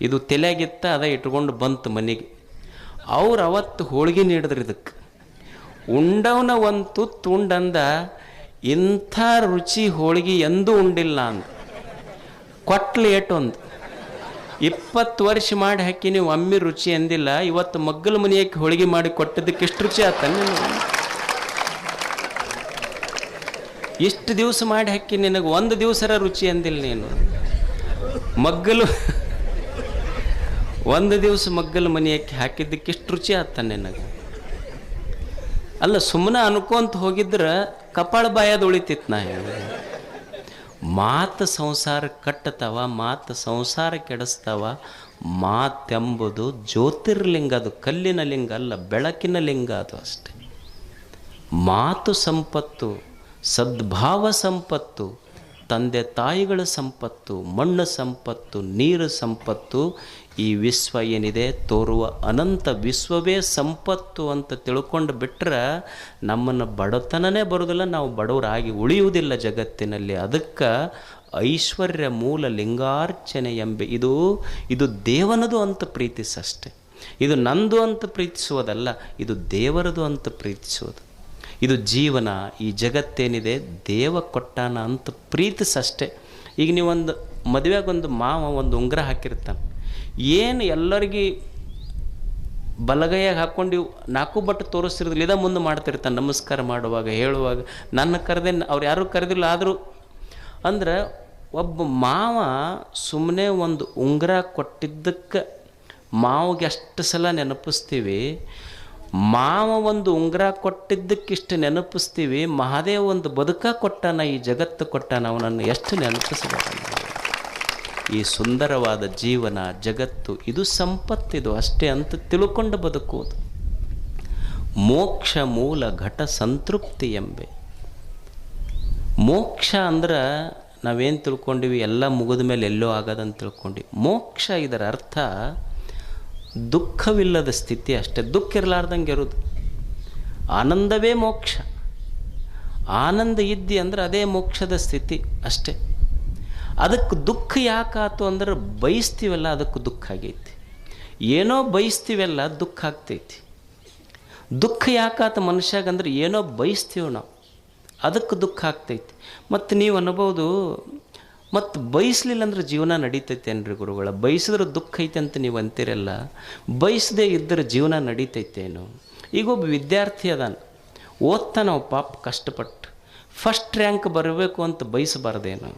Speaker 1: ಇದು ತಲೆಯಾಗಿತ್ತ ಅದ ಇಟ್ಕೊಂಡು ಬಂತು ಮನೆಗೆ. ಅವ್ರು ಅವತ್ತು ಹೋಳಿಗೆ ನೀಡಿದ್ರು ಇದಕ್ಕೆ. ಉಂಡವನ ಒಂದು ತುತ್ತು ಉಂಡಂದ, ಇಂಥ ರುಚಿ ಹೋಳಿಗೆ ಎಂದೂ ಉಂಡಿಲ್ಲ ಅಂದ. ಕೊಟ್ಲು ಏಟೊಂದು 20 ವರ್ಷ ಮಾಡಿ ಹಾಕಿ ನೀವು ಒಮ್ಮೆ ರುಚಿ ಅಂದಿಲ್ಲ, ಇವತ್ತು ಮಗ್ಗಲ ಮನೆಯಕ್ಕೆ ಹೋಳಿಗೆ ಮಾಡಿ ಕೊಟ್ಟಿದ್ದಕ್ಕೆ ಎಷ್ಟು ರುಚಿ ಆತ? ಇಷ್ಟು ದಿವಸ ಮಾಡಿ ಹಾಕಿ ನಿನಗೆ ಒಂದು ದಿವಸರ ರುಚಿ ಅಂದಿಲ್ಲ ನೀನು. ಮಗ್ಗಲು ಒಂದು ದಿವಸ ಮಗ್ಗಲ ಮನೆಯಕ್ಕೆ ಹಾಕಿದ್ದಕ್ಕೆ ಎಷ್ಟು ರುಚಿ ಆತ ನಿನಗೆ? ಅಲ್ಲ ಸುಮ್ಮನೆ ಅನ್ಕೊಂತ ಹೋಗಿದ್ರೆ ಕಪಾಳ ಬಾಯದ ಉಳಿತಿತ್ತು. ನಾ ಮಾತು ಸಂಸಾರ ಕಟ್ಟತಾವ, ಮಾತು ಸಂಸಾರ ಕೆಡಿಸ್ತಾವ. ಮಾತೆಂಬುದು ಜ್ಯೋತಿರ್ಲಿಂಗ, ಅದು ಕಲ್ಲಿನ ಲಿಂಗ ಅಲ್ಲ, ಬೆಳಕಿನ ಲಿಂಗ ಅದು ಅಷ್ಟೆ. ಮಾತು ಸಂಪತ್ತು, ಸದ್ಭಾವ ಸಂಪತ್ತು, ತಂದೆ ತಾಯಿಗಳ ಸಂಪತ್ತು, ಮಣ್ಣು ಸಂಪತ್ತು, ನೀರು ಸಂಪತ್ತು, ಈ ವಿಶ್ವ ಏನಿದೆ ತೋರುವ ಅನಂತ ವಿಶ್ವವೇ ಸಂಪತ್ತು ಅಂತ ತಿಳ್ಕೊಂಡು ಬಿಟ್ಟರೆ ನಮ್ಮನ್ನು ಬಡತನನೇ ಬರೋದಿಲ್ಲ, ನಾವು ಬಡವರಾಗಿ ಉಳಿಯುವುದಿಲ್ಲ ಜಗತ್ತಿನಲ್ಲಿ. ಅದಕ್ಕೆ ಐಶ್ವರ್ಯ ಮೂಲ ಲಿಂಗಾರ್ಚನೆ ಎಂಬೆ ಇದು ದೇವನದು ಅಂತ ಪ್ರೀತಿಸಷ್ಟೆ. ಇದು ನಂದು ಅಂತ ಪ್ರೀತಿಸುವುದಲ್ಲ, ಇದು ದೇವರದು ಅಂತ ಪ್ರೀತಿಸುವುದು. ಇದು ಜೀವನ, ಈ ಜಗತ್ತೇನಿದೆ ದೇವ ಕೊಟ್ಟಾನ ಅಂತ ಪ್ರೀತಿಸಷ್ಟೆ. ಈಗ ನೀವೊಂದು ಮದುವೆಗೊಂದು ಮಾವ ಒಂದು ಉಂಗುರ ಹಾಕಿರ್ತಾನೆ, ಏನು ಎಲ್ಲರಿಗೆ ಬಲಗೈಯಾಗ ಹಾಕ್ಕೊಂಡು ನಾಲ್ಕು ಬಟ್ಟು ತೋರಿಸ್ತಿರೋದಿಲ್ಲ, ಇದ ಮುಂದೆ ಮಾಡ್ತಿರ್ತಾನೆ ನಮಸ್ಕಾರ ಮಾಡುವಾಗ ಹೇಳುವಾಗ. ನನ್ನ ಕರೆದೆ ಅವ್ರು ಯಾರೂ ಕರೆದಿಲ್ಲ, ಆದರೂ ಅಂದ್ರೆ ಒಬ್ಬ ಮಾವ ಸುಮ್ಮನೆ ಒಂದು ಉಂಗುರ ಕೊಟ್ಟಿದ್ದಕ್ಕೆ ಮಾವಿಗೆ ಅಷ್ಟು ಸಲ ನೆನಪಿಸ್ತೀವಿ. ಮಾವ ಒಂದು ಉಂಗುರ ಕೊಟ್ಟಿದ್ದಕ್ಕಿಷ್ಟು ನೆನಪಿಸ್ತೀವಿ. ಮಹಾದೇವ ಒಂದು ಬದುಕ ಕೊಟ್ಟಾನ, ಈ ಜಗತ್ತು ಕೊಟ್ಟಾನ, ಅವನನ್ನು ಎಷ್ಟು ನೆನಪಿಸಬೇಕು. ಈ ಸುಂದರವಾದ ಜೀವನ ಜಗತ್ತು ಇದು ಸಂಪತ್ತಿದು ಅಷ್ಟೇ ಅಂತ ತಿಳ್ಕೊಂಡು ಬದುಕುವುದು. ಮೋಕ್ಷ ಮೂಲ ಘಟ ಸಂತೃಪ್ತಿ ಎಂಬೆ. ಮೋಕ್ಷ ಅಂದ್ರೆ ನಾವೇನು ತಿಳ್ಕೊಂಡಿವಿ, ಎಲ್ಲ ಮುಗಿದ ಮೇಲೆ ಎಲ್ಲೋ ಆಗೋದಂತ ತಿಳ್ಕೊಂಡ್ವಿ. ಮೋಕ್ಷ ಇದರ ಅರ್ಥ ದುಃಖವಿಲ್ಲದ ಸ್ಥಿತಿ ಅಷ್ಟೇ, ದುಃಖ ಇರಲಾರ್ದಂಗೆ ಇರೋದು. ಆನಂದವೇ ಮೋಕ್ಷ. ಆನಂದ ಇದ್ದಿ ಅಂದ್ರೆ ಅದೇ ಮೋಕ್ಷದ ಸ್ಥಿತಿ ಅಷ್ಟೇ. ಅದಕ್ಕೆ ದುಃಖ ಯಾಕಾತು ಅಂದ್ರೆ ಬಯಸ್ತೀವಲ್ಲ, ಅದಕ್ಕೆ ದುಃಖ ಆಗೈತಿ. ಏನೋ ಬಯಸ್ತೀವಲ್ಲ, ದುಃಖ ಆಗ್ತೈತಿ. ದುಃಖ ಯಾಕಾತ ಮನುಷ್ಯಾಗಂದ್ರೆ ಏನೋ ಬಯಸ್ತೀವಿ ನಾವು, ಅದಕ್ಕೆ ದುಃಖ ಆಗ್ತೈತಿ. ಮತ್ತು ನೀವು ಅನ್ಬೋದು, ಮತ್ತು ಬಯಸಲಿಲ್ಲ ಅಂದ್ರೆ ಜೀವನ ನಡೀತೈತೆ ಏನ್ರಿ ಗುರುಗಳ? ಬಯಸಿದ್ರೆ ದುಃಖ ಐತೆ ಅಂತ ನೀವು ಅಂತೀರಲ್ಲ, ಬಯಸದೇ ಇದ್ದರೆ ಜೀವನ ನಡೀತೈತೇನು? ಈಗ ಒಬ್ಬ ವಿದ್ಯಾರ್ಥಿ ಅದಾನ, ಓದ್ತಾನ ಪಾಪ ಕಷ್ಟಪಟ್ಟು, ಫಸ್ಟ್ ರ್ಯಾಂಕ್ ಬರಬೇಕು ಅಂತ ಬಯಸಬಾರ್ದೇನು?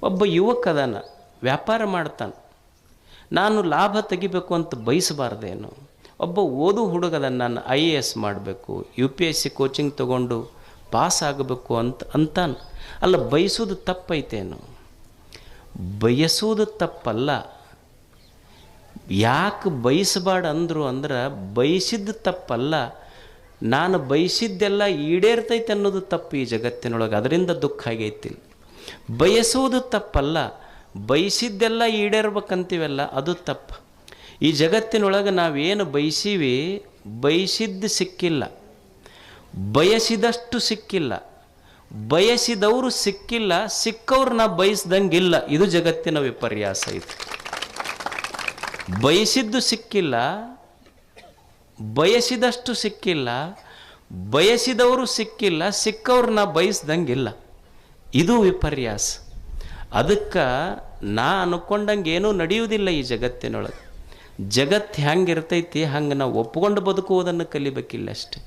Speaker 1: ಒಬ್ಬ ಯುವಕ ಅದಾನ, ವ್ಯಾಪಾರ ಮಾಡ್ತಾನೆ, ನಾನು ಲಾಭ ತೆಗಿಬೇಕು ಅಂತ ಬಯಸಬಾರ್ದೇನು? ಒಬ್ಬ ಓದು ಹುಡುಗದನ್ನು ನಾನು IAS ಮಾಡಬೇಕು, UPSC ಕೋಚಿಂಗ್ ತೊಗೊಂಡು ಪಾಸ್ ಆಗಬೇಕು ಅಂತಾನೆ. ಅಲ್ಲ, ಬಯಸೋದು ತಪ್ಪೈತೇನು? ಬಯಸೋದು ತಪ್ಪಲ್ಲ. ಯಾಕೆ ಬಯಸಬಾರ್ದು ಅಂದರು ಅಂದ್ರೆ, ಬಯಸಿದ್ದು ತಪ್ಪಲ್ಲ, ನಾನು ಬಯಸಿದ್ದೆಲ್ಲ ಈಡೇರ್ತೈತೆ ಅನ್ನೋದು ತಪ್ಪು ಈ ಜಗತ್ತಿನೊಳಗೆ. ಅದರಿಂದ ದುಃಖ ಆಗೈತಿ. ಬಯಸೋದು ತಪ್ಪಲ್ಲ, ಬಯಸಿದ್ದೆಲ್ಲ ಈಡೇರ್ಬೇಕಂತೀವಲ್ಲ ಅದು ತಪ್ಪು. ಈ ಜಗತ್ತಿನೊಳಗೆ ನಾವೇನು ಬಯಸೀವಿ, ಬಯಸಿದ್ದು ಸಿಕ್ಕಿಲ್ಲ, ಬಯಸಿದಷ್ಟು ಸಿಕ್ಕಿಲ್ಲ, ಬಯಸಿದವರು ಸಿಕ್ಕಿಲ್ಲ, ಸಿಕ್ಕವ್ರು ನಾ ಬಯಸ್ದಂಗಿಲ್ಲ. ಇದು ಜಗತ್ತಿನ ವಿಪರ್ಯಾಸ. ಇದು ಬಯಸಿದ್ದು ಸಿಕ್ಕಿಲ್ಲ, ಬಯಸಿದಷ್ಟು ಸಿಕ್ಕಿಲ್ಲ, ಬಯಸಿದವರು ಸಿಕ್ಕಿಲ್ಲ, ಸಿಕ್ಕವ್ರು ನಾ ಬಯಸ್ದಂಗಿಲ್ಲ. ಇದು ವಿಪರ್ಯಾಸ. ಅದಕ್ಕೆ ನಾ ಅನ್ಕೊಂಡಂಗೆ ಏನೂ ನಡೆಯುವುದಿಲ್ಲ ಈ ಜಗತ್ತಿನೊಳಗೆ. ಜಗತ್ತು ಹೆಂಗಿರ್ತೈತಿ ಹಂಗೆ ನಾವು ಒಪ್ಕೊಂಡು ಬದುಕುವುದನ್ನು ಕಲಿಬೇಕಿಲ್ಲ ಅಷ್ಟೆ.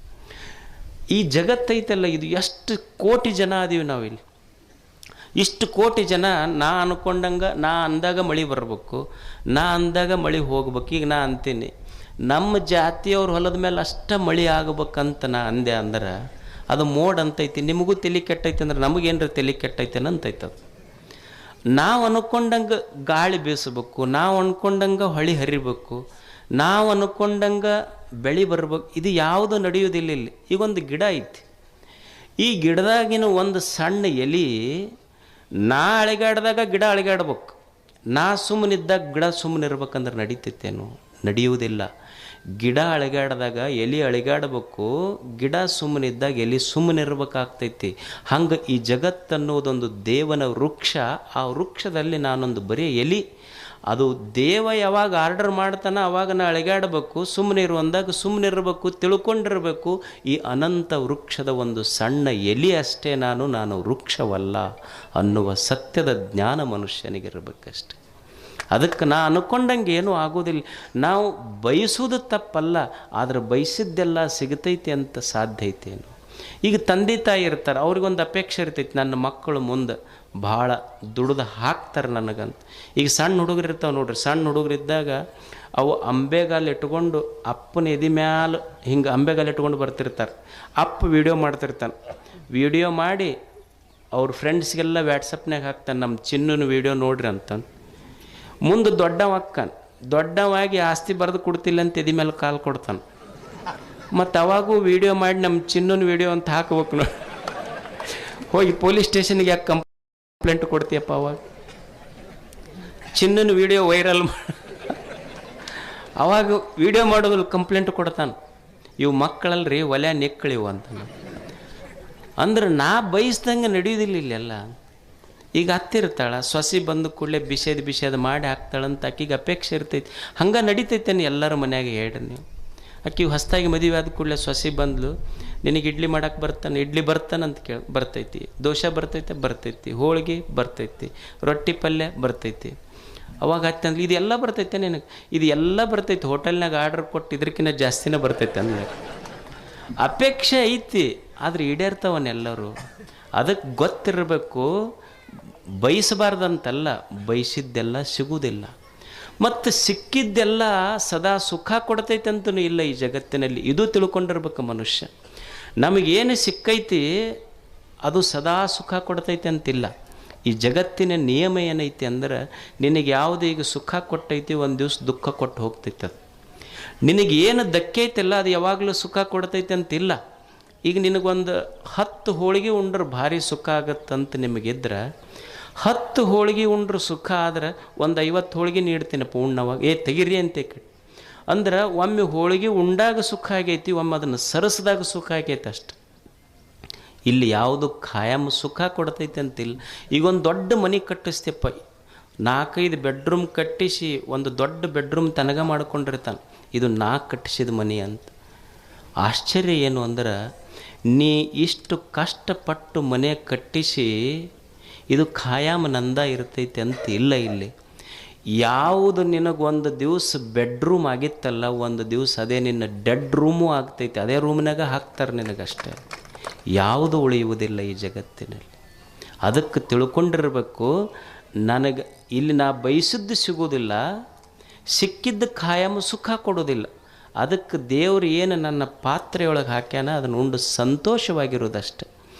Speaker 1: ಈ ಜಗತ್ತೈತಲ್ಲ, ಇದು ಎಷ್ಟು ಕೋಟಿ ಜನ ಅದೀವಿ ನಾವಿಲ್ಲಿ. ಇಷ್ಟು ಕೋಟಿ ಜನ ನಾ ಅನ್ಕೊಂಡಂಗೆ, ನಾ ಅಂದಾಗ ಮಳೆ ಬರಬೇಕು, ನಾ ಅಂದಾಗ ಮಳೆ ಹೋಗ್ಬೇಕು. ಈಗ ನಾ ಅಂತೀನಿ, ನಮ್ಮ ಜಾತಿಯವ್ರ ಹೊಲದ ಮೇಲೆ ಅಷ್ಟ ಮಳೆ ಆಗ್ಬೇಕಂತ ನಾ ಅಂದೆ ಅಂದ್ರೆ ಅದು ಮೋಡ್ ಅಂತೈತಿ. ನಿಮಗೂ ತಲೆ ಕೆಟ್ಟೈತೆ ಅಂದ್ರೆ ನಮಗೇನ್ರ ತಲೆ ಕೆಟ್ಟೈತೇನ ಅಂತೈತದು. ನಾವು ಅನ್ಕೊಂಡಂಗೆ ಗಾಳಿ ಬೀಸಬೇಕು, ನಾವು ಅನ್ಕೊಂಡಂಗೆ ಹೊಳಿ ಹರಿಬೇಕು, ನಾವು ಅನ್ಕೊಂಡಂಗೆ ಬೆಳೆ ಬರ್ಬೇಕು. ಇದು ಯಾವುದು ನಡೆಯೋದಿಲ್ಲ ಇಲ್ಲಿ. ಈಗೊಂದು ಗಿಡ ಐತಿ, ಈ ಗಿಡದಾಗಿನ ಒಂದು ಸಣ್ಣ ಎಲೆ, ನಾ ಅಳಿಗಾಡ್ದಾಗ ಗಿಡ ಅಳಿಗಾಡ್ಬೇಕು, ನಾ ಸುಮ್ಮನಿದ್ದಾಗ ಗಿಡ ಸುಮ್ಮನೆ ಇರ್ಬೇಕಂದ್ರೆ ನಡೀತೈತೇನು? ನಡೆಯುವುದಿಲ್ಲ. ಗಿಡ ಅಳಿಗಾಡ್ದಾಗ ಎಲೆ ಅಳಿಗಾಡ್ಬೇಕು, ಗಿಡ ಸುಮ್ಮನಿದ್ದಾಗ ಎಲೆ ಸುಮ್ಮನೆ ಇರ್ಬೇಕಾಗ್ತೈತಿ. ಹಂಗೆ ಈ ಜಗತ್ತನ್ನೋದೊಂದು ದೇವನ ವೃಕ್ಷ. ಆ ವೃಕ್ಷದಲ್ಲಿ ನಾನೊಂದು ಬರೀ ಎಲೆ. ಅದು ದೇವ ಯಾವಾಗ ಆರ್ಡರ್ ಮಾಡ್ತಾನೆ ಅವಾಗ ನಾ ಅಳಿಗಾಡಬೇಕು, ಸುಮ್ಮನೆ ಇರುವಂದಾಗ ಸುಮ್ಮನೆ ಇರಬೇಕು, ತಿಳ್ಕೊಂಡಿರಬೇಕು. ಈ ಅನಂತ ವೃಕ್ಷದ ಒಂದು ಸಣ್ಣ ಎಲೆ ಅಷ್ಟೇ ನಾನು ವೃಕ್ಷವಲ್ಲ ಅನ್ನುವ ಸತ್ಯದ ಜ್ಞಾನ ಮನುಷ್ಯನಿಗಿರಬೇಕಷ್ಟೆ. ಅದಕ್ಕೆ ನಾ ಅನ್ಕೊಂಡಂಗೆ ಏನೂ ಆಗೋದಿಲ್ಲ. ನಾವು ಬಯಸೋದು ತಪ್ಪಲ್ಲ, ಆದರೆ ಬಯಸಿದ್ದೆಲ್ಲ ಸಿಗತೈತಿ ಅಂತ ಸಾಧ್ಯ ಐತೇನು? ಈಗ ತಂದೆ ತಾಯಿ ಇರ್ತಾರೆ, ಅವ್ರಿಗೊಂದು ಅಪೇಕ್ಷೆ ಇರ್ತೈತಿ, ನನ್ನ ಮಕ್ಕಳು ಮುಂದೆ ಭಾಳ ದುಡ್ದು ಹಾಕ್ತಾರೆ ನನಗಂತ. ಈಗ ಸಣ್ಣ ಹುಡುಗರು ಇರ್ತಾವೆ ನೋಡ್ರಿ, ಸಣ್ಣ ಹುಡುಗರಿದ್ದಾಗ ಅವು ಅಂಬೆಗಾಲು ಇಟ್ಕೊಂಡು ಅಪ್ಪನ ಎದೆ ಮ್ಯಾಲ ಹಿಂಗೆ ಅಂಬೆಗಾಲು ಇಟ್ಕೊಂಡು ಬರ್ತಿರ್ತಾರೆ. ಅಪ್ಪ ವೀಡಿಯೋ ಮಾಡ್ತಿರ್ತಾನೆ, ವೀಡಿಯೋ ಮಾಡಿ ಅವ್ರ ಫ್ರೆಂಡ್ಸ್ಗೆಲ್ಲ ವ್ಯಾಟ್ಸಪ್ನಾಗ ಹಾಕ್ತಾನೆ, ನಮ್ಮ ಚಿನ್ನನ ವೀಡಿಯೋ ನೋಡ್ರಿ ಅಂತ. ಮುಂದೆ ದೊಡ್ಡವಾಗಿ ಆಸ್ತಿ ಬರೆದು ಕೊಡ್ತಿಲ್ಲ ಅಂತ ಎದೆ ಮೇಲೆ ಕಾಲು ಕೊಡ್ತಾನೆ. ಮತ್ತು ಅವಾಗೂ ವೀಡಿಯೋ ಮಾಡಿ ನಮ್ಮ ಚಿನ್ನನ ವೀಡಿಯೋ ಅಂತ ಹಾಕ್ಬೇಕು ನೋಡಿ. ಹೋಗಿ ಪೊಲೀಸ್ ಸ್ಟೇಷನ್ಗೆ ಯಾಕೆ ಕಂಪ್ಲೇಂಟ್ ಕೊಡ್ತೀಯಪ್ಪ? ಅವಾಗ ಚಿನ್ನನ ವೀಡಿಯೋ ವೈರಲ್ ಅವಾಗ ವಿಡಿಯೋ ಮಾಡೋದ್ರಲ್ಲಿ ಕಂಪ್ಲೇಂಟ್ ಕೊಡ್ತಾನೆ, ಇವು ಮಕ್ಕಳಲ್ರಿ ಒಲೆ ನೆಕ್ಕಳಿವು ಅಂತ. ಅಂದ್ರೆ ನಾ ಬಯಸ್ದಂಗೆ ನಡೆಯೋದಿಲ್ಲ ಇಲ್ಲೆಲ್ಲ. ಈಗ ಹತ್ತಿರ್ತಾಳ, ಸೊಸಿ ಬಂದು ಕೂಡಲೇ ಬಿಸೇದು ಮಾಡಿ ಹಾಕ್ತಾಳಂತ ಆಕಿಗೆ ಅಪೇಕ್ಷೆ ಇರ್ತೈತಿ. ಹಂಗೆ ನಡೀತೈತೇನೆ ಎಲ್ಲರ ಮನ್ಯಾಗ ಹೇಳ್ರಿ ನೀವು. ಆಕಿ ಹೊಸ್ದಾಗಿ ಮದುವೆ ಆದ ಕೂಡಲೇ ಸೊಸಿ ಬಂದ್ಲು, ನಿನಗೆ ಇಡ್ಲಿ ಮಾಡಕ್ಕೆ ಬರ್ತಾನೆ, ಇಡ್ಲಿ ಬರ್ತಾನಂತ ಬರ್ತೈತಿ, ದೋಸೆ ಬರ್ತೈತಿ, ಹೋಳಿಗೆ ಬರ್ತೈತಿ, ರೊಟ್ಟಿ ಪಲ್ಯ ಬರ್ತೈತಿ. ಅವಾಗ ಹತ್ತಂದ್ರೆ ಇದೆಲ್ಲ ಬರ್ತೈತೆ ನಿನಗೆ, ಇದು ಎಲ್ಲ ಬರ್ತೈತಿ, ಹೋಟೆಲ್ನಾಗ ಆರ್ಡ್ರ್ ಕೊಟ್ಟು ಇದಕ್ಕಿಂತ ಜಾಸ್ತಿನೇ ಬರ್ತೈತೆ ಅಂದ್ರೆ ಅಪೇಕ್ಷೆ ಐತಿ. ಆದರೆ ಈಡೇರ್ತಾವನ್ನೆಲ್ಲರೂ. ಅದಕ್ಕೆ ಗೊತ್ತಿರಬೇಕು, ಬಯಸಬಾರ್ದಂತಲ್ಲ, ಬಯಸಿದ್ದೆಲ್ಲ ಸಿಗುವುದಿಲ್ಲ. ಮತ್ತು ಸಿಕ್ಕಿದ್ದೆಲ್ಲ ಸದಾ ಸುಖ ಕೊಡ್ತೈತೆ ಅಂತಲೂ ಇಲ್ಲ ಈ ಜಗತ್ತಿನಲ್ಲಿ. ಇದು ತಿಳ್ಕೊಂಡಿರ್ಬೇಕು ಮನುಷ್ಯ. ನಮಗೇನು ಸಿಕ್ಕೈತಿ ಅದು ಸದಾ ಸುಖ ಕೊಡ್ತೈತೆ ಅಂತಿಲ್ಲ. ಈ ಜಗತ್ತಿನ ನಿಯಮ ಏನೈತಿ ಅಂದ್ರೆ, ನಿನಗೆ ಯಾವುದು ಈಗ ಸುಖ ಕೊಟ್ಟೈತಿ ಒಂದು ದಿವಸ ದುಃಖ ಕೊಟ್ಟು ಹೋಗ್ತೈತೆ. ಅದು ನಿನಗೇನು ದಕ್ಕೈತಿಲ್ಲ ಅದು ಯಾವಾಗಲೂ ಸುಖ ಕೊಡ್ತೈತೆ ಅಂತಿಲ್ಲ. ಈಗ ನಿನಗೊಂದು 10 ಹೋಳಿಗೆ ಉಂಡ್ರೆ ಭಾರಿ ಸುಖ ಆಗತ್ತಂತ ನಿಮಗಿದ್ರೆ, 10 ಹೋಳಿಗೆ ಉಂಡ್ರೆ ಸುಖ ಆದ್ರೆ ಒಂದು 50 ಹೋಳಿಗೆ ನೀಡ್ತೀನಪ್ಪ ಉಣ್ಣವಾಗ, ತೆಗಿರಿ ಅಂತ ಅಂದ್ರೆ ಒಮ್ಮೆ ಹೋಳಿಗೆ ಉಂಡಾಗ ಸುಖ ಆಗೈತಿ, ಒಮ್ಮೆ ಅದನ್ನು ಸರಿಸಿದಾಗ ಸುಖ ಆಗೈತೆ ಅಷ್ಟು. ಇಲ್ಲಿ ಯಾವುದು ಖಾಯಂ ಸುಖ ಕೊಡ್ತೈತೆ ಅಂತಿಲ್ಲ. ಈಗ ಒಂದು ದೊಡ್ಡ ಮನೆ ಕಟ್ಟಿಸ್ತೇಪ್ಪ, 4-5 ಬೆಡ್ರೂಮ್ ಕಟ್ಟಿಸಿ ಒಂದು ದೊಡ್ಡ ಬೆಡ್ರೂಮ್ ತನಗ ಮಾಡ್ಕೊಂಡಿರ್ತಾನೆ, ಇದು ನಾ ಕಟ್ಟಿಸಿದ ಮನೆ ಅಂತ. ಆಶ್ಚರ್ಯ ಏನು ಅಂದ್ರೆ, ನೀ ಇಷ್ಟು ಕಷ್ಟಪಟ್ಟು ಮನೆ ಕಟ್ಟಿಸಿ ಇದು ಖಾಯಂ ನಂದ ಇರ್ತೈತೆ ಅಂತ ಇಲ್ಲ. ಇಲ್ಲಿ ಯಾವುದು ನಿನಗೊಂದು ದಿವಸ ಬೆಡ್ರೂಮ್ ಆಗಿತ್ತಲ್ಲ, ಒಂದು ದಿವಸ ಅದೇ ನಿನ್ನ ಡೆಡ್ ರೂಮು ಆಗ್ತೈತೆ, ಅದೇ ರೂಮ್ನಾಗ ಹಾಕ್ತಾರೆ ನಿನಗಷ್ಟೇ. ಯಾವುದು ಉಳಿಯುವುದಿಲ್ಲ ಈ ಜಗತ್ತಿನಲ್ಲಿ. ಅದಕ್ಕೆ ತಿಳ್ಕೊಂಡಿರಬೇಕು, ನನಗೆ ಇಲ್ಲಿ ನಾ ಬಯಸಿದ್ದು ಸಿಗೋದಿಲ್ಲ, ಸಿಕ್ಕಿದ್ದ ಖಾಯಂ ಸುಖ ಕೊಡೋದಿಲ್ಲ. ಅದಕ್ಕೆ ದೇವರು ಏನು ನನ್ನ ಪಾತ್ರೆಯೊಳಗೆ ಹಾಕ್ಯಾನ ಅದನ್ನು ಉಂಡು ಸಂತೋಷವಾಗಿರೋದಷ್ಟೆ.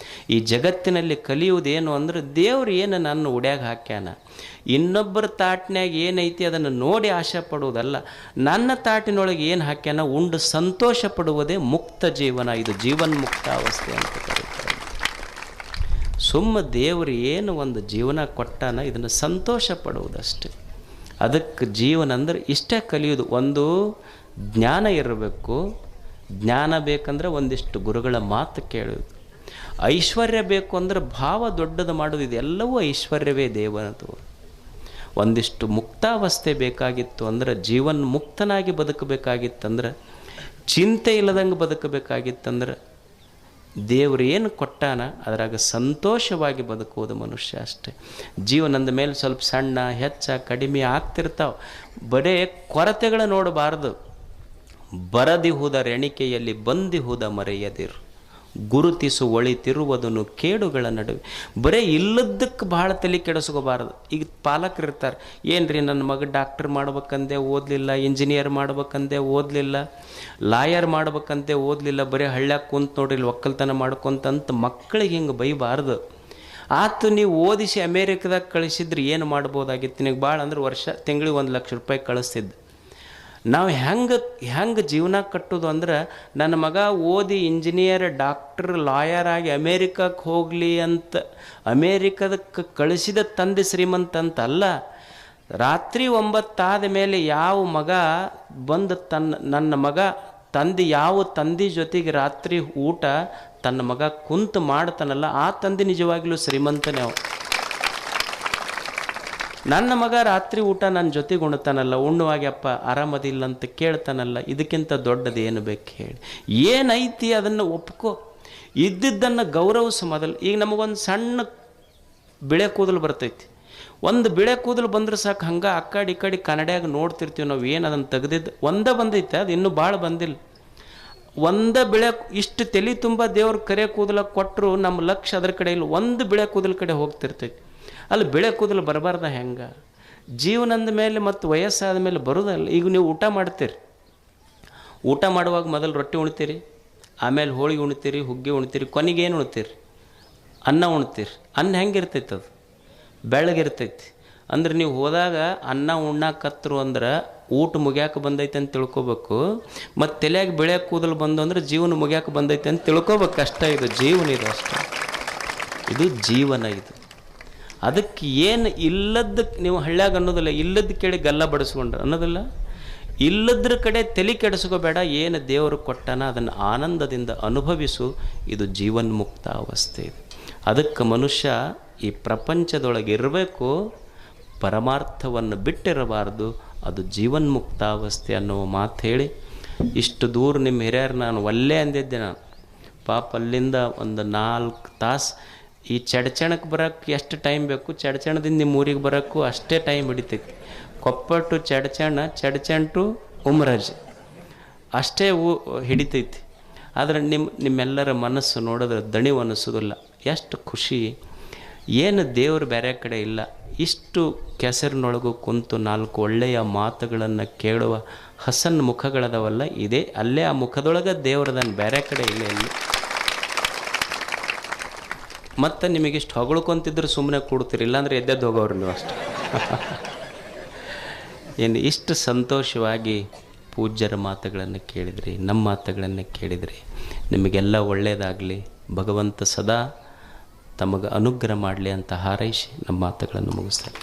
Speaker 1: ಈ ಜಗತ್ತಿನಲ್ಲಿ ಕಲಿಯುವುದೇನು ಅಂದ್ರೆ, ದೇವ್ರು ಏನು ನನ್ನ ಉಡ್ಯಾಗ ಹಾಕ್ಯಾನ, ಇನ್ನೊಬ್ಬರ ತಾಟಿನಾಗ ಏನೈತಿ ಅದನ್ನು ನೋಡಿ ಆಶೆ ಪಡುವುದಲ್ಲ. ನನ್ನ ತಾಟಿನೊಳಗೆ ಏನು ಹಾಕ್ಯಾನ ಉಂಡು ಸಂತೋಷ ಪಡುವುದೇ ಮುಕ್ತ ಜೀವನ. ಇದು ಜೀವನ್ಮುಕ್ತ ಅವಸ್ಥೆ ಅಂತ ಕರೀತಾರೆ. ಸುಮ್ಮ ದೇವರು ಏನು ಒಂದು ಜೀವನ ಕೊಟ್ಟಾನ ಇದನ್ನು ಸಂತೋಷ ಪಡುವುದಷ್ಟೆ. ಅದಕ್ಕೆ ಜೀವನ ಅಂದ್ರೆ ಇಷ್ಟೇ ಕಲಿಯೋದು. ಒಂದು ಜ್ಞಾನ ಇರಬೇಕು, ಜ್ಞಾನ ಬೇಕಂದ್ರೆ ಒಂದಿಷ್ಟು ಗುರುಗಳ ಮಾತು ಕೇಳೋದು. ಐಶ್ವರ್ಯ ಬೇಕು ಅಂದ್ರೆ ಭಾವ ದೊಡ್ಡದು ಮಾಡೋದು, ಇದೆಲ್ಲವೂ ಐಶ್ವರ್ಯವೇ ದೇವನದು. ಒಂದಿಷ್ಟು ಮುಕ್ತಾವಸ್ಥೆ ಬೇಕಾಗಿತ್ತು ಅಂದ್ರೆ, ಜೀವನ್ ಮುಕ್ತನಾಗಿ ಬದುಕಬೇಕಾಗಿತ್ತಂದ್ರೆ, ಚಿಂತೆ ಇಲ್ಲದಂಗೆ ಬದುಕಬೇಕಾಗಿತ್ತಂದ್ರೆ, ದೇವರು ಏನು ಕೊಟ್ಟಾನ ಅದರಾಗ ಸಂತೋಷವಾಗಿ ಬದುಕುವುದು ಮನುಷ್ಯ ಅಷ್ಟೆ. ಜೀವನದ ಮೇಲೆ ಸ್ವಲ್ಪ ಸಣ್ಣ ಹೆಚ್ಚ ಕಡಿಮೆ ಆಗ್ತಿರ್ತಾವೆ. ಬರೇ ಕೊರತೆಗಳ ನೋಡಬಾರ್ದು. ಬರದಿಹುದರೆಣಿಕೆಯಲ್ಲಿ ಬಂದಿಹುದ ಮರೆಯದಿರು, ಗುರುತಿಸು ಒಳಿತಿರುವುದನ್ನು ಕೇಡುಗಳ ನಡುವೆ. ಬರೀ ಇಲ್ಲದಕ್ಕೆ ಭಾಳ ತಲೆ ಕೆಡಿಸ್ಕೋಬಾರ್ದು. ಈಗ ಪಾಲಕರು ಇರ್ತಾರೆ, ಏನ್ರಿ ನನ್ನ ಮಗ ಡಾಕ್ಟರ್ ಮಾಡ್ಬೇಕಂದೆ ಓದಲಿಲ್ಲ, ಇಂಜಿನಿಯರ್ ಮಾಡ್ಬೇಕಂದೆ ಓದಲಿಲ್ಲ, ಲಾಯರ್ ಮಾಡ್ಬೇಕಂತೆ ಓದಲಿಲ್ಲ, ಬರೀ ಹಳ್ಳ್ಯಾಗ ಕುಂತು ನೋಡ್ರಿ ಒಕ್ಕಲ್ತನ ಮಾಡ್ಕೊಂತಂತ ಮಕ್ಕಳಿಗೆ ಹಿಂಗೆ ಬೈಬಾರ್ದು. ಆತು ನೀವು ಓದಿಸಿ ಅಮೇರಿಕದಾಗ ಕಳಿಸಿದ್ರೆ ಏನು ಮಾಡ್ಬೋದಾಗಿತ್ತು ನಿನಗೆ? ಭಾಳ ಅಂದ್ರೆ ತಿಂಗಳಿಗೆ 1 ಲಕ್ಷ ರೂಪಾಯಿ ಕಳಿಸ್ತಿದ್ದು. ನಾವು ಹೆಂಗೆ ಜೀವನ ಕಟ್ಟೋದು ಅಂದ್ರೆ, ನನ್ನ ಮಗ ಓದಿ ಇಂಜಿನಿಯರ್ ಡಾಕ್ಟರ್ ಲಾಯರ್ ಆಗಿ ಅಮೇರಿಕಕ್ಕೆ ಹೋಗಲಿ ಅಂತ ಅಮೇರಿಕದಕ್ಕೆ ಕಳಿಸಿದ ತಂದೆ ಶ್ರೀಮಂತ ಅಂತ ಅಲ್ಲ. ರಾತ್ರಿ 9 ಆದ ಮೇಲೆ ಯಾವ ಮಗ ಬಂದು ನನ್ನ ಮಗ ಯಾವ ತಂದೆ ಜೊತೆಗೆ ರಾತ್ರಿ ಊಟ ತನ್ನ ಮಗ ಕುಂತು ಮಾಡ್ತಾನಲ್ಲ, ಆ ತಂದೆ ನಿಜವಾಗ್ಲೂ ಶ್ರೀಮಂತನೇ. ನನ್ನ ಮಗ ರಾತ್ರಿ ಊಟ ನನ್ನ ಜೊತೆಗೆ ಉಣ್ತಾನಲ್ಲ, ಉಣ್ಣುವಾಗ್ಯಪ್ಪ ಆರಾಮದಿಲ್ಲ ಅಂತ ಕೇಳ್ತಾನಲ್ಲ, ಇದಕ್ಕಿಂತ ದೊಡ್ಡದು ಏನು ಬೇಕು ಹೇಳಿ? ಏನೈತಿ ಅದನ್ನು ಒಪ್ಕೋ, ಇದ್ದಿದ್ದನ್ನು ಗೌರವಿಸು ಮೊದಲು. ಈಗ ನಮಗೊಂದು ಸಣ್ಣ ಬಿಳೆ ಕೂದಲು ಬರ್ತೈತಿ, ಒಂದು ಬಿಳೆ ಕೂದಲು ಬಂದ್ರೆ ಸಾಕು, ಹಂಗೆ ಆ ಕಡೆ ಈ ಕಡೆ ಕನ್ನಡಿಯಾಗ ನೋಡ್ತಿರ್ತೀವಿ ನಾವು. ಏನು ಅದನ್ನು ತೆಗೆದಿದ್ದು ಒಂದೇ ಬಂದೈತೆ, ಅದು ಇನ್ನೂ ಭಾಳ ಬಂದಿಲ್ಲ. ಒಂದೇ ಬಿಳೆ ಇಷ್ಟು ತಲೆ ತುಂಬ ದೇವ್ರ ಕರೆ ಕೂದಲ ಕೊಟ್ಟರು ನಮ್ಮ ಲಕ್ಷ ಅದ್ರ ಕಡೆ ಇಲ್ಲ, ಒಂದು ಬಿಳೆ ಕೂದಲ ಕಡೆ ಹೋಗ್ತಿರ್ತೈತಿ. ಅಲ್ಲಿ ಬಿಳೆ ಕೂದಲು ಬರಬಾರ್ದ ಹೆಂಗೆ? ಜೀವನದ ಮೇಲೆ ಮತ್ತು ವಯಸ್ಸಾದ ಮೇಲೆ ಬರೋದಲ್ಲ. ಈಗ ನೀವು ಊಟ ಮಾಡ್ತೀರಿ, ಊಟ ಮಾಡುವಾಗ ಮೊದಲು ರೊಟ್ಟಿ ಉಣ್ತೀರಿ, ಆಮೇಲೆ ಹೋಳಿಗೆ ಉಣ್ತೀರಿ, ಹುಗ್ಗಿ ಉಣ್ತೀರಿ, ಕೊನೆಗೆ ಏನು ಉಣ್ತೀರಿ? ಅನ್ನ ಉಣ್ತೀರಿ. ಅನ್ನ ಹೆಂಗಿರ್ತೈತೆ? ಅದು ಬೆಳ್ಳಗಿರ್ತೈತಿ. ಅಂದ್ರೆ ನೀವು ಹೋದಾಗ ಅನ್ನ ಉಣ್ಣಾಕತ್ರು ಅಂದ್ರೆ ಊಟ ಮುಗ್ಯಾಕೆ ಬಂದೈತೆ ಅಂತ ತಿಳ್ಕೊಬೇಕು. ಮತ್ತು ತಲೆಯಾಗಿ ಬೆಳೆ ಕೂದಲು ಬಂದು ಅಂದ್ರೆ ಜೀವನ ಮುಗ್ಯಾಕೆ ಬಂದೈತೆ ಅಂತ ತಿಳ್ಕೊಬೇಕು ಅಷ್ಟೇ. ಇದು ಜೀವನ, ಇದು ಅಷ್ಟೇ, ಇದು ಜೀವನ ಇದು. ಅದಕ್ಕೆ ಏನು ಇಲ್ಲದಕ್ಕೆ ನೀವು ಹಳ್ಳ್ಯಾಗ ಅನ್ನೋದಿಲ್ಲ, ಇಲ್ಲದ ಕೇಳಿ ಗಲ್ಲ ಬಡಿಸ್ಕೊಂಡ್ರೆ ಅನ್ನೋದಿಲ್ಲ. ಇಲ್ಲದ್ರ ಕಡೆ ತಲೆ ಕೆಡಿಸ್ಕೋಬೇಡ. ಏನು ದೇವರು ಕೊಟ್ಟನ ಅದನ್ನು ಆನಂದದಿಂದ ಅನುಭವಿಸು. ಇದು ಜೀವನ್ಮುಕ್ತ ಅವಸ್ಥೆ ಇದು. ಅದಕ್ಕೆ ಮನುಷ್ಯ ಈ ಪ್ರಪಂಚದೊಳಗೆ ಇರಬೇಕು, ಪರಮಾರ್ಥವನ್ನು ಬಿಟ್ಟಿರಬಾರ್ದು. ಅದು ಜೀವನ್ಮುಕ್ತ ಅವಸ್ಥೆ ಅನ್ನೋ ಮಾತು ಹೇಳಿ ಇಷ್ಟು ದೂರ ನಿಮ್ಮ ಹಿರಿಯರು ನಾನು ಒಲ್ಲೆ ಅಂದಿದ್ದೆ. ನಾನು ಪಾಪ ಅಲ್ಲಿಂದ ಒಂದು 4 ತಾಸು ಈ ಚಡ್ಚಣಕ್ಕೆ ಬರೋಕ್ಕೆ ಎಷ್ಟು ಟೈಮ್ ಬೇಕು, ಚಡ್ಚಣದಿಂದ ನಿಮ್ಮ ಊರಿಗೆ ಬರೋಕ್ಕೂ ಅಷ್ಟೇ ಟೈಮ್ ಹಿಡಿತೈತಿ. ಕೊಪ್ಪ ಟು ಚಡ್ಚಣ್ ಟು ಉಮ್ರಾಜ್ ಅಷ್ಟೇ ಹಿಡಿತೈತಿ. ಆದರೆ ನಿಮ್ಮೆಲ್ಲರ ಮನಸ್ಸು ನೋಡಿದ್ರೆ ದಣಿವು ಅನ್ನಿಸೋದಿಲ್ಲ. ಎಷ್ಟು ಖುಷಿ. ಏನು ದೇವರು ಬೇರೆ ಕಡೆ ಇಲ್ಲ. ಇಷ್ಟು ಕೆಸರಿನೊಳಗೂ ಕುಂತು 4 ಒಳ್ಳೆಯ ಮಾತುಗಳನ್ನು ಕೇಳುವ ಹಸನ್ ಮುಖಗಳದವಲ್ಲ, ಇದೆ ಅಲ್ಲೇ ಆ ಮುಖದೊಳಗೆ ದೇವ್ರದನ್ನು ಬೇರೆ ಕಡೆ ಇಲ್ಲ ಇಲ್ಲಿ. ಮತ್ತು ನಿಮಗಿಷ್ಟು ಹೊಗಳ್ಕೊಂತಿದ್ರು ಸುಮ್ಮನೆ ಕೊಡ್ತೀರಿ, ಇಲ್ಲಾಂದ್ರೆ ಎದ್ದೆದ್ದು ಹೋಗೋರು ನೀವು ಅಷ್ಟೆ. ಏನು ಇಷ್ಟು ಸಂತೋಷವಾಗಿ ಪೂಜ್ಯರ ಮಾತುಗಳನ್ನು ಕೇಳಿದ್ರಿ, ನಮ್ಮ ಮಾತುಗಳನ್ನು ಕೇಳಿದ್ರಿ. ನಿಮಗೆಲ್ಲ ಒಳ್ಳೆಯದಾಗಲಿ, ಭಗವಂತ ಸದಾ ತಮಗೆ ಅನುಗ್ರಹ ಮಾಡಲಿ ಅಂತ ಹಾರೈಸಿ ನಮ್ಮ ಮಾತುಗಳನ್ನು ಮುಗಿಸ್ತಾರೆ.